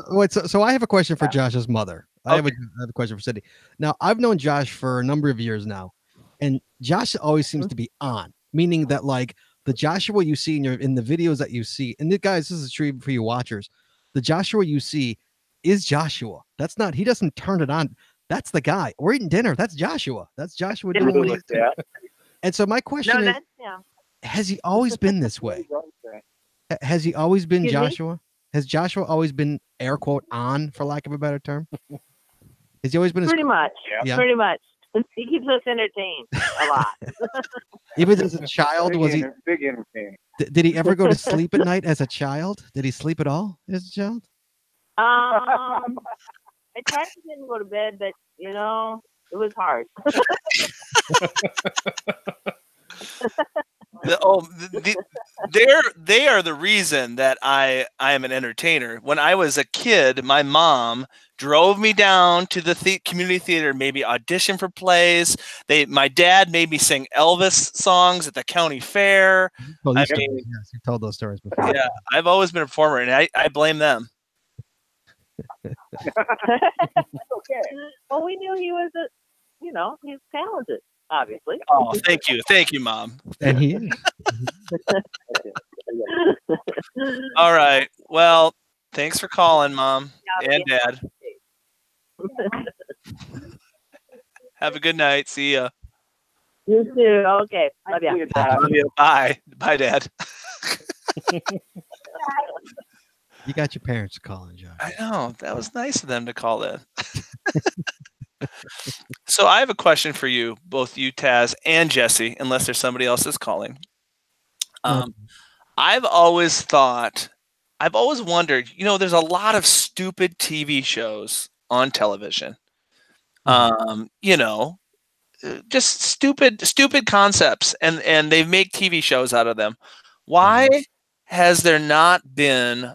Wait, so I have a question for Josh's mother. I have a question for Cindy. Now, I've known Josh for a number of years now, and Josh always seems to be on, meaning that like the Joshua you see in the videos that you see, and guys, this is true for you watchers. The Joshua you see is Joshua. That's not. He doesn't turn it on. That's the guy. We're eating dinner. That's Joshua. That's Joshua doing what he's doing. And so my question is, has he always been this way? Has he always been Excuse me? Joshua? Has Joshua always been air quote on, for lack of a better term? Has he always been Pretty much. Yeah. Pretty much. He keeps us entertained a lot. Even as a child? Was he? Big entertainer. Did he ever go to sleep at night as a child? Did he sleep at all as a child? I tried to get him to go to bed, but it was hard. they are the reason that I am an entertainer. When I was a kid, my mom drove me down to the community theater, maybe audition for plays. My dad made me sing Elvis songs at the county fair. Yes, you've told those stories before. Yeah, I've always been a performer, and I blame them. Okay. Well, we knew he was he's talented, obviously. Oh, thank you, Mom. And he is. All right. Well, thanks for calling, Mom and Dad. Have a good night. See ya. You too. Okay. Love ya. Love you. Bye. Bye, Dad. You got your parents calling, Josh. I know. That was nice of them to call in. So I have a question for you, both you, Taz, and Jesse, unless there's somebody else that's calling. I've always wondered, there's a lot of stupid TV shows on television. Just stupid concepts, and they make TV shows out of them. Why has there not been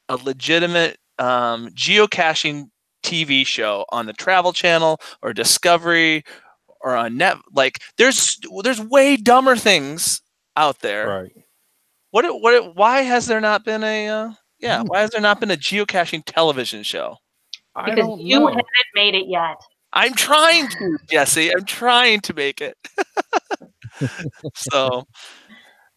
a legitimate geocaching TV show on the Travel Channel or Discovery or on Net? Like, there's way dumber things out there. Right. Why has there not been why has there not been a geocaching television show? Because you haven't made it yet. I'm trying to, Jesse. I'm trying to make it. So,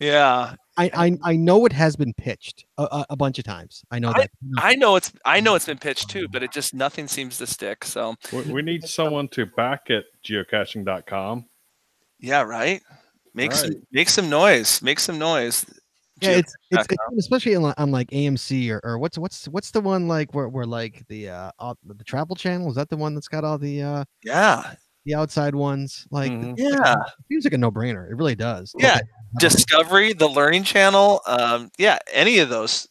yeah. I know it has been pitched a bunch of times. I know that. I know it's been pitched too, but nothing seems to stick. So we need someone to back at geocaching.com. Yeah, right. Make some noise. Make some noise. Yeah, it's especially on like AMC or what's the one like where like the Travel Channel, is that the one that's got all the the outside ones? Like it seems like a no-brainer. It really does. Yeah. Okay. Discovery, the Learning Channel, any of those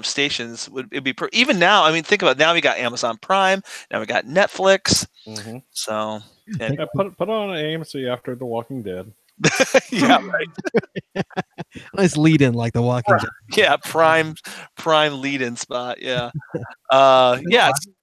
stations would be even now. I mean, think about it. Now we got Amazon Prime. Now we got Netflix. So put on AMC after The Walking Dead. Yeah, right. Nice lead in, like The Walking Dead. Yeah, prime lead in spot. Yeah.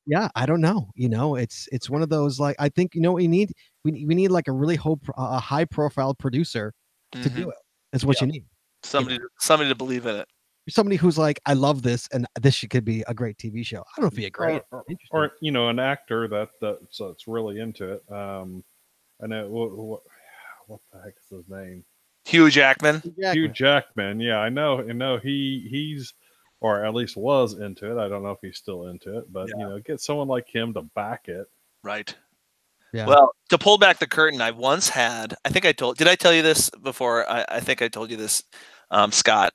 Yeah, I don't know. It's one of those, like, I think what we need we need like a really high profile producer to do it. That's what you need. Somebody to believe in it. Somebody who's like, I love this, and this could be a great TV show. I don't know if it'd be a great, or an actor that's really into it. I know what the heck is his name? Hugh Jackman. Hugh Jackman. Yeah, I know. He's, or at least was into it. I don't know if he's still into it, but get someone like him to back it. Right. Yeah. Well, to pull back the curtain, I once had, did I tell you this before? I think I told you this, Scott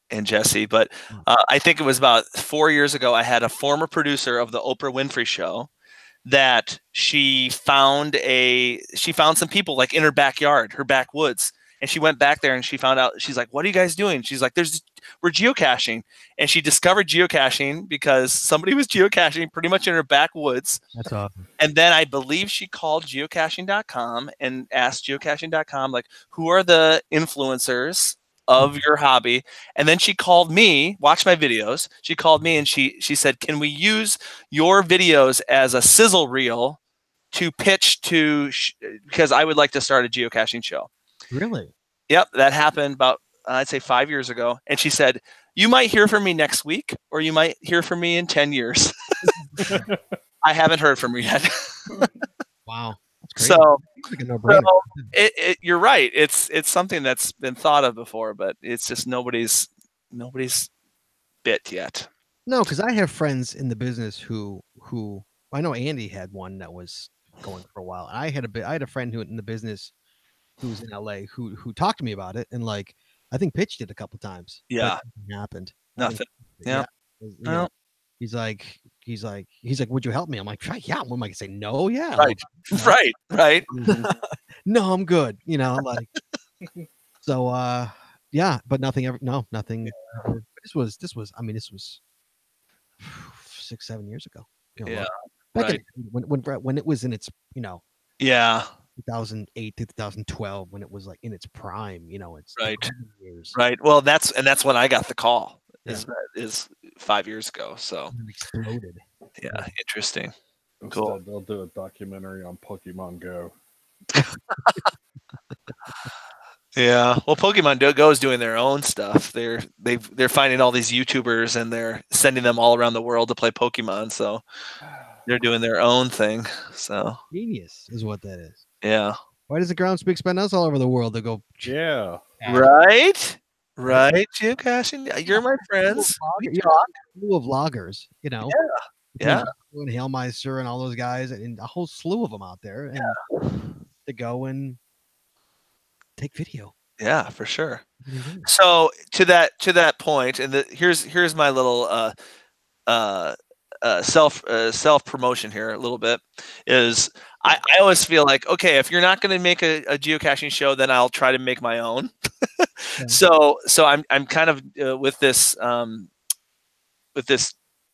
and Jesse, but I think it was about 4 years ago. I had a former producer of the Oprah Winfrey Show that she found some people like in her backyard, her backwoods. And she went back there and she found out, she's like, what are you guys doing? She's like, we're geocaching. And she discovered geocaching because somebody was geocaching pretty much in her backwoods. That's awesome. And then I believe she called geocaching.com and asked geocaching.com, like, who are the influencers of your hobby? And then she called me, watch my videos. She called me and she said, can we use your videos as a sizzle reel to pitch to, because I would like to start a geocaching show. Really? Yep, that happened about, I'd say 5 years ago. And she said, you might hear from me next week, or you might hear from me in 10 years. I haven't heard from her yet. Wow. So, like a no-brainer. you're right. It's something that's been thought of before, but it's just nobody's bit yet. No, because I have friends in the business who I know Andy had one that was going for a while. I had a friend who in the business who was in LA who talked to me about it and like I think pitched it a couple times. Yeah, nothing happened. Nothing. Yeah. He's like, would you help me? I'm like, yeah. What am I gonna say? No, yeah. Right. Right. No, I'm good. Like. So yeah, but nothing ever. No, nothing. Ever. This was. I mean, this was 6-7 years ago. Yeah. Back when it was in its. Yeah. 2008 to 2012 when it was like in its prime. You know, it's Right. years. Right. Well, that's when I got the call. Yeah. Is 5 years ago. So It exploded. yeah, interesting. Instead, Cool. they'll do a documentary on Pokemon Go. Yeah. Well, Pokemon Go is doing their own stuff. They're finding all these YouTubers and they're sending them all around the world to play Pokemon. So they're doing their own thing. So Genius is what that is. yeah. Why does the Groundspeak spend us all over the world to go? Yeah. Right. Right. Geocaching. You're my friends. We talk. Slew of vloggers, you know. Yeah. And Hailmeister and all those guys, and a whole slew of them out there, and to go and take video. Yeah, for sure. So to that point, and here's my little self promotion here a little bit is I always feel like, okay, if you're not going to make a geocaching show, then I'll try to make my own. So I'm kind of with this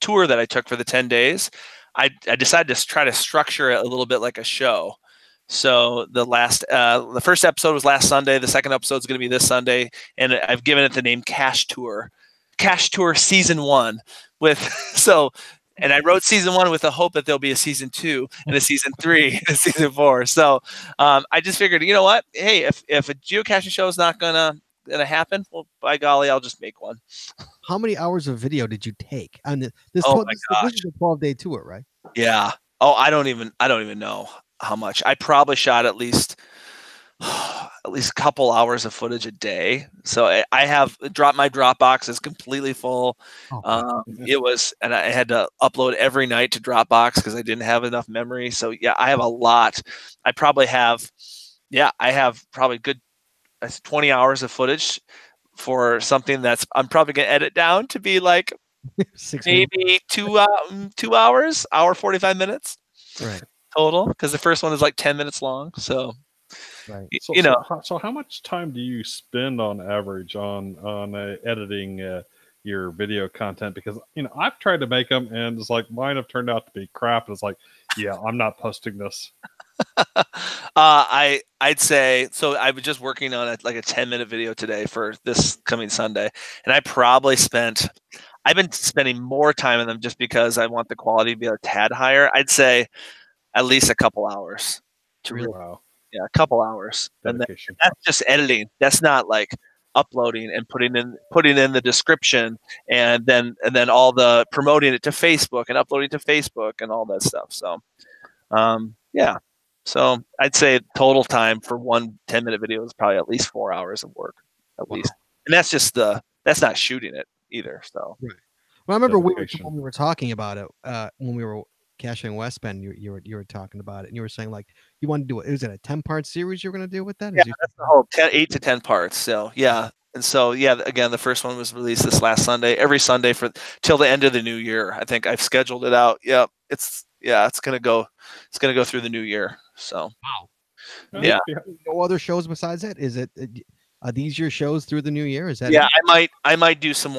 tour that I took for the 10 days, I decided to try to structure it a little bit like a show. So the first episode was last Sunday. The second episode is going to be this Sunday, and I've given it the name Cache Tour Season 1 and I wrote Season 1 with the hope that there'll be a Season 2 and a Season 3 and a Season 4. So I just figured, you know what? Hey, if a geocaching show is not gonna happen, well, by golly, I'll just make one. How many hours of video did you take on this? This Oh is a 12-day tour, right? Yeah. Oh, I don't even know how much. I probably shot at least a couple hours of footage a day. So I have my Dropbox is completely full. It was, and I had to upload every night to Dropbox because I didn't have enough memory. So yeah, I have a lot. I have probably good 20 hours of footage for something that's I'm probably gonna edit down to be like maybe 2 hours, hour 45 minutes, right, total, because the first one is like 10 minutes long. So right. So how much time do you spend on average on editing your video content? Because I've tried to make them and it's like mine have turned out to be crap. And it's like, yeah, I'm not posting this. I'd say so. I was just working on a 10-minute video today for this coming Sunday, and I've been spending more time in them just because I want the quality to be a tad higher. I'd say at least a couple hours to really, a couple hours, and that's just editing. That's not like uploading and putting in the description and then all the promoting it to Facebook and uploading to Facebook and all that stuff. So, yeah. So I'd say total time for one 10-minute video is probably at least 4 hours of work, at least. And that's just that's not shooting it either. So, right. Well, I remember when we were talking about it when we were caching West Bend. You were talking about it, and you were saying like you want to do it. Was it a 10-part series you're going to do with that? Yeah, that's the whole 8 to 10 parts. So yeah, and so yeah, again, the first one was released this last Sunday. Every Sunday till the end of the new year. I think I've scheduled it out. Yep, it's gonna go through the new year. So wow. Yeah. No other shows besides that? Is it? Are these your shows through the new year? Is that? Yeah, I might do some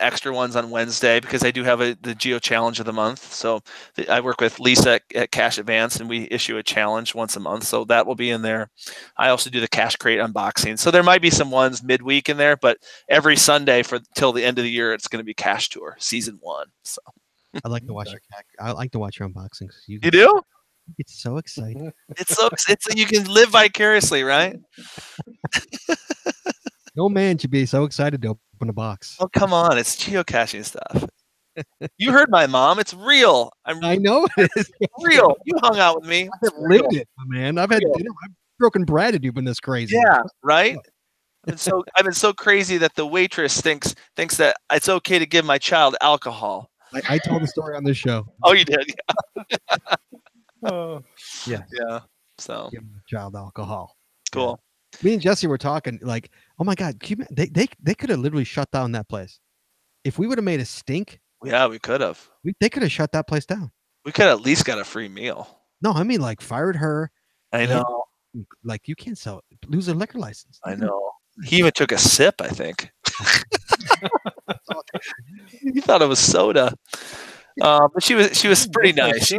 extra ones on Wednesday because I do have the Geo Challenge of the month. So I work with Lisa at Cache Advance, and we issue a challenge once a month. So that will be in there. I also do the Cache Crate unboxing. So there might be some ones midweek in there, but every Sunday till the end of the year, it's going to be Cache Tour Season 1. So I like to watch I like to watch your unboxings. You do? It's so exciting. It's you can live vicariously, right? No man should be so excited to open a box. Oh, come on. It's geocaching stuff. You heard my mom. It's real. I know it is. Real. You hung out with me. I've lived it, man. I've had dinner. I've broken bread and you've been this crazy. Yeah, right? I've been so crazy that the waitress thinks that it's okay to give my child alcohol. I told the story on this show. Oh, you did? Yeah. Yeah. So give the child alcohol. Cool. Yeah. Me and Jesse were talking like, oh my God, they could have literally shut down that place. If we would have made a stink. Yeah, we could have. They could have shut that place down. We could have at least got a free meal. No, I mean like fired her. I know. Like you can't lose a liquor license. I know. He even took a sip, I think. He thought it was soda. But she was pretty nice.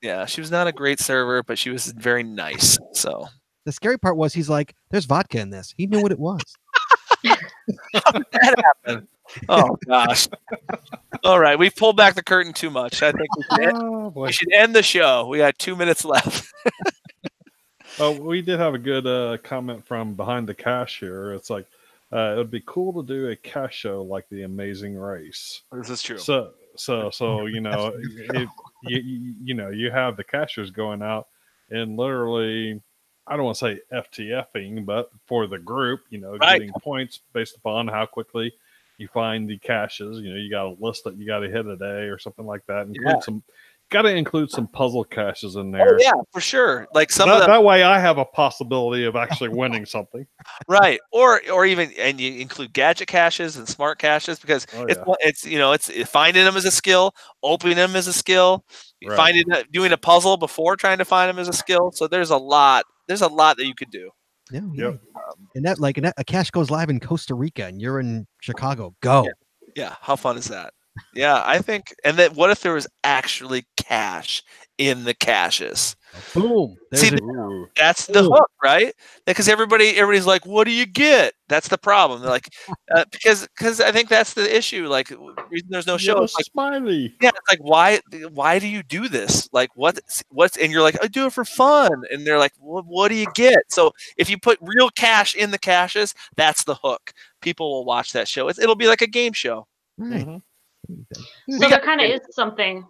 Yeah, she was not a great server, but she was very nice. So The scary part was he's like, "There's vodka in this." He knew what it was. how did that happen? Oh gosh. All right, we've pulled back the curtain too much. I think we should end the show. We got 2 minutes left. Oh, we did have a good comment from behind the cache here. It's like it would be cool to do a cache show like The Amazing Race. This is true. So you know, you have the cachers going out and literally, I don't want to say FTFing, but for the group, getting points based upon how quickly you find the caches. You got a list that you got to hit a day or something like that. Got to include some puzzle caches in there. Oh, yeah, for sure. Like that way, I have a possibility of actually winning something. Right, or even, and you include gadget caches and smart caches because it's finding them as a skill, opening them as a skill, doing a puzzle before trying to find them as a skill. So there's a lot that you could do. Yeah. And a cache goes live in Costa Rica, and you're in Chicago. Go. Yeah. How fun is that? Yeah, I think. And then what if there was actually cash in the caches? Boom. See, that's the hook, right? Because everybody's like, "What do you get?" That's the problem. They're like, because I think that's the issue. Like, reason there's no show. It's like, Smiley. Yeah, it's like why do you do this? Like, what's and you're like, I do it for fun, and they're like, well, what do you get? So if you put real cash in the caches, that's the hook. People will watch that show. It'll be like a game show. Right. Mm-hmm. So there kind of is something.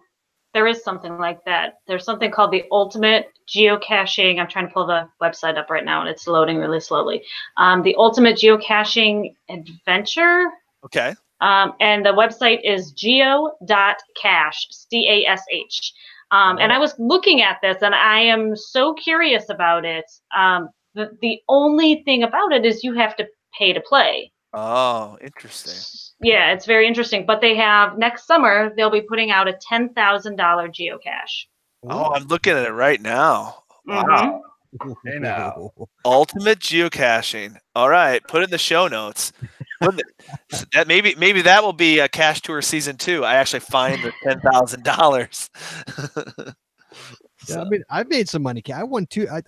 There is something like that. There's something called the Ultimate Geocaching. I'm trying to pull the website up right now, and it's loading really slowly. The Ultimate Geocaching Adventure. Okay. And the website is geo.cache, C-A-S-H. And I was looking at this, and I am so curious about it. The only thing about it is you have to pay to play. Oh, interesting. Yeah, it's very interesting. But they have next summer they'll be putting out a $10,000 geocache. Oh, I'm looking at it right now. Wow. Hey now. Ultimate geocaching. All right, put it in the show notes. That maybe that will be a Cache Tour season 2. I actually find the $10,000. Yeah, I mean, I've made some money. I won two. I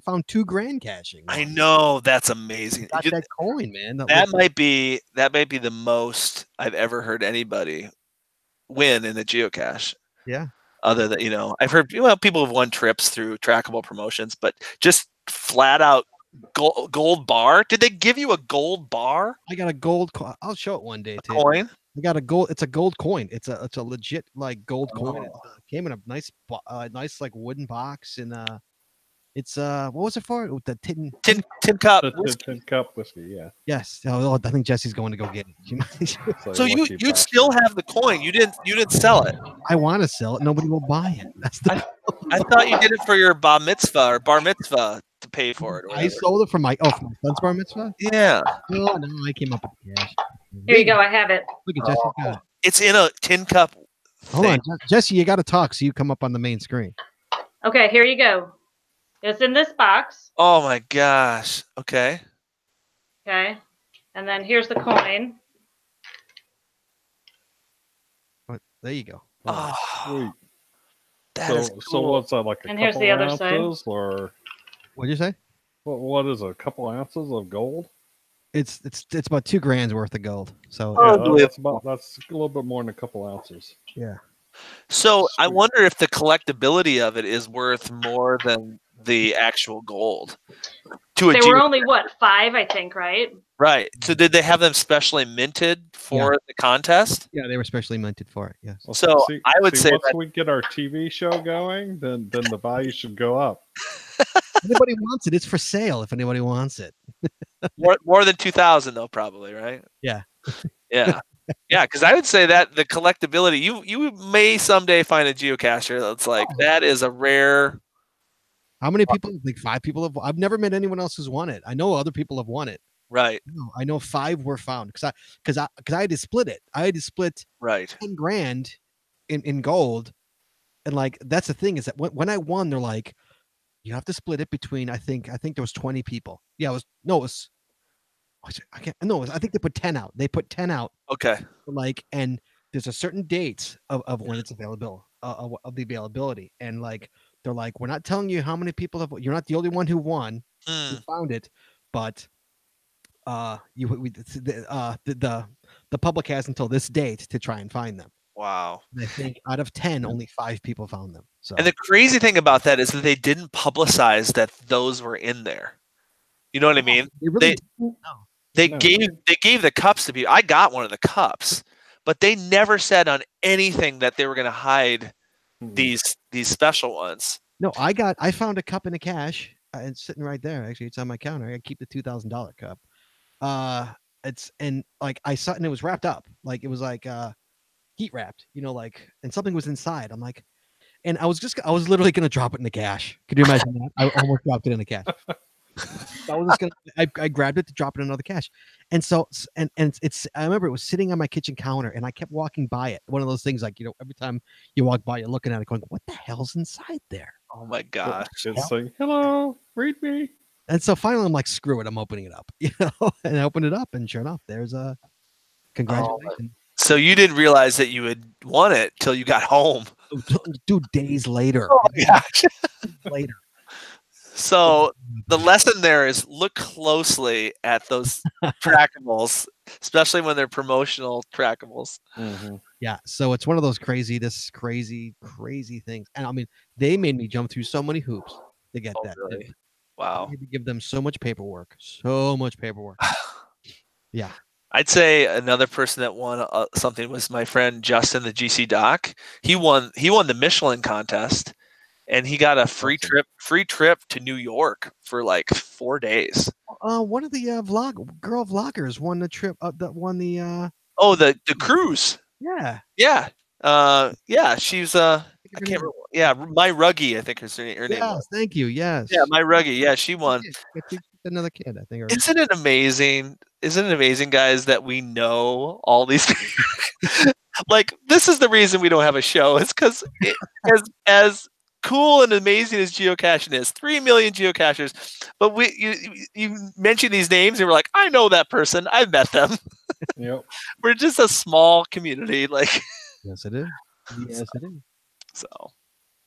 found $2,000 caching. I know, that's amazing. Got that coin, man. That might be the most I've ever heard anybody win in a geocache. Yeah. Other than I've heard people have won trips through trackable promotions, but just flat out gold bar. Did they give you a gold bar? I got a gold coin. I'll show it one day. Too. Coin. I got a gold. It's a gold coin. It's a legit like gold coin. It came in a nice like wooden box, and it's what was it for? The tin cup. Tin cup whiskey. Yeah. Yes. Oh, I think Jesse's going to go get it. So you still have the coin. You didn't sell it. I want to sell it. Nobody will buy it. That's the. I thought you did it for your bar mitzvah to pay for it. I sold it for my son's bar mitzvah. Yeah. Oh no, I came up with the cash. Here you go. I have it. Look at Jesse. Got it. It's in a tin cup. Hold on, Jesse. You got to talk so you come up on the main screen. Okay, here you go. It's in this box. Oh my gosh. Okay. Okay. And then here's the coin. There you go. Oh, sweet. That is cool. So what's that, like a and couple here's the other ounces, side. or what'd you say? What is a couple ounces of gold? It's about $2,000 worth of gold. So that's a little bit more than a couple ounces. Yeah. So I wonder if the collectability of it is worth more than the actual gold. They were only 5, I think, right? Right. So did they have them specially minted for the contest? Yeah, they were specially minted for it. Yes. Well, so I would say once we get our TV show going, then the value should go up. Anybody wants it? It's for sale. If anybody wants it. more than 2,000 though, probably, right? Yeah. Yeah. Yeah, because I would say that the collectability, you may someday find a geocacher that's like that is a rare. How many people? Like 5 people have. I've never met anyone else who's won it. I know other people have won it. Right. I know 5 were found because I had to split it. I had to split $10,000 in gold, and like that's the thing is that when I won, they're like, you have to split it between. I think there was 20 people. Yeah, I think they put 10 out. They put 10 out. Okay. And there's a certain date of when it's available. of the availability. And like they're like, we're not telling you how many people have. You're not the only one who won. Who found it, but the public has until this date to try and find them. Wow. And I think out of 10, only 5 people found them. So And the crazy thing about that is that they didn't publicize that those were in there. You know what I mean? They gave the cups to people. I got one of the cups, but they never said on anything that they were going to hide these special ones. No, I found a cup in a cache. It's sitting right there. Actually, it's on my counter. I keep the $2,000 cup. I saw it and it was wrapped up. Like it was like heat wrapped, and something was inside. I'm like, and I was literally gonna drop it in the cache. Could you imagine that? I almost dropped it in the cache. I grabbed it to drop it in another cache. And so I remember it was sitting on my kitchen counter and I kept walking by it. One of those things like, every time you walk by, you're looking at it going, what the hell's inside there? Oh my gosh. It's like, hello, read me. And so finally I'm like, screw it, I'm opening it up. And I opened it up and sure enough, there's a congratulations. So you didn't realize that you had won it till you got home. Dude, days later. Oh my gosh. Later. So the lesson there is look closely at those trackables, especially when they're promotional trackables. Mm-hmm. Yeah. So it's one of those crazy things. And I mean, they made me jump through so many hoops to get that. Really? Wow. I had to give them so much paperwork. Yeah. I'd say another person that won something was my friend Justin, the GC Doc. He won the Michelin contest. And he got a free trip to New York for like 4 days. One of the girl vloggers won the trip. The cruise. Yeah. Yeah. She's I can't remember. Yeah, My Ruggie, I think her name was. Yes, thank you. Yes. Yeah, My Ruggie. Yeah, she won. Another kid, I think. Isn't it amazing? Isn't it amazing, guys, that we know all these people? Like, this is the reason we don't have a show. It's because as cool and amazing as geocaching is, 3 million geocachers, but you mentioned these names and we're like, I know that person, I've met them. Yep. We're just a small community, like. Yes, it is. Yes, it is. So,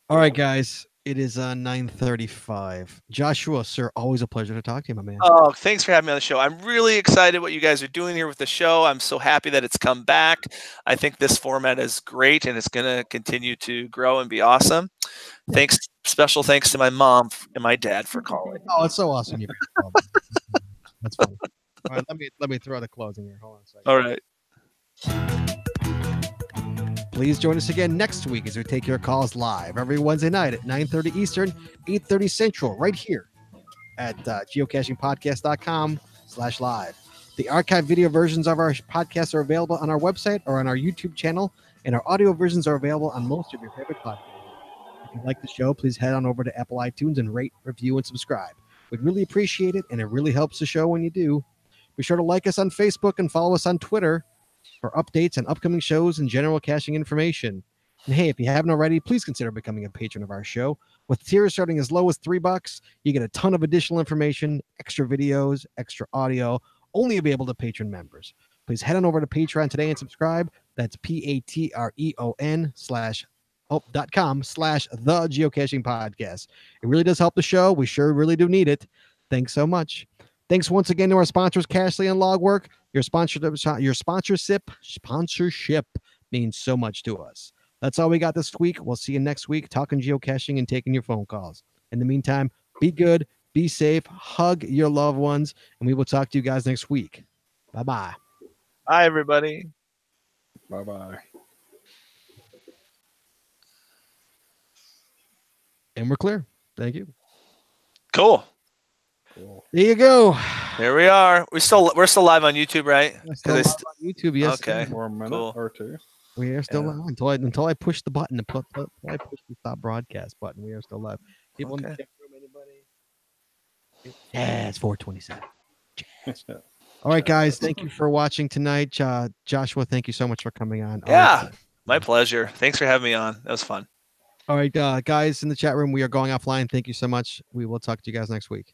all right, guys, it is 9:35. Joshua, sir, always a pleasure to talk to you, my man. Oh, thanks for having me on the show. I'm really excited what you guys are doing here with the show. I'm so happy that it's come back. I think this format is great and it's going to continue to grow and be awesome. Special thanks to my mom and my dad for calling. Oh, it's so awesome. That's funny. All right, let me throw the closing here. Hold on a second. All right. Please join us again next week as we take your calls live every Wednesday night at 9:30 Eastern, 8:30 Central, right here at geocachingpodcast.com/live. The archive video versions of our podcasts are available on our website or on our YouTube channel, and our audio versions are available on most of your favorite podcasts. If you like the show, please head on over to Apple iTunes and rate, review, and subscribe. We'd really appreciate it, and it really helps the show when you do. Be sure to like us on Facebook and follow us on Twitter for updates on upcoming shows and general caching information. And hey, if you haven't already, please consider becoming a patron of our show. With tiers starting as low as $3, you get a ton of additional information, extra videos, extra audio, only available to patron members. Please head on over to Patreon today and subscribe. That's patreon.com/the Geocaching Podcast. It really does help the show. We sure really do need it. Thanks so much. Thanks once again to our sponsors, Cashly and Logwork. Your sponsorship means so much to us. That's all we got this week. We'll see you next week talking geocaching and taking your phone calls. In the meantime, be good, be safe, hug your loved ones, and we will talk to you guys next week. Bye-bye. Bye, everybody. Bye-bye. And we're clear. Thank you. Cool. There you go. Here we are. We're still live on YouTube, right? We're still live on YouTube, yes. Okay. For a minute Cool. or two. We are still live until I push the button and I push the stop broadcast button. We are still live. People in the chat room, anybody? Yeah, it's 4:27. All right, guys. Thank you for watching tonight. Joshua, thank you so much for coming on. Yeah, my pleasure. Thanks for having me on. That was fun. All right, guys in the chat room, we are going offline. Thank you so much. We will talk to you guys next week.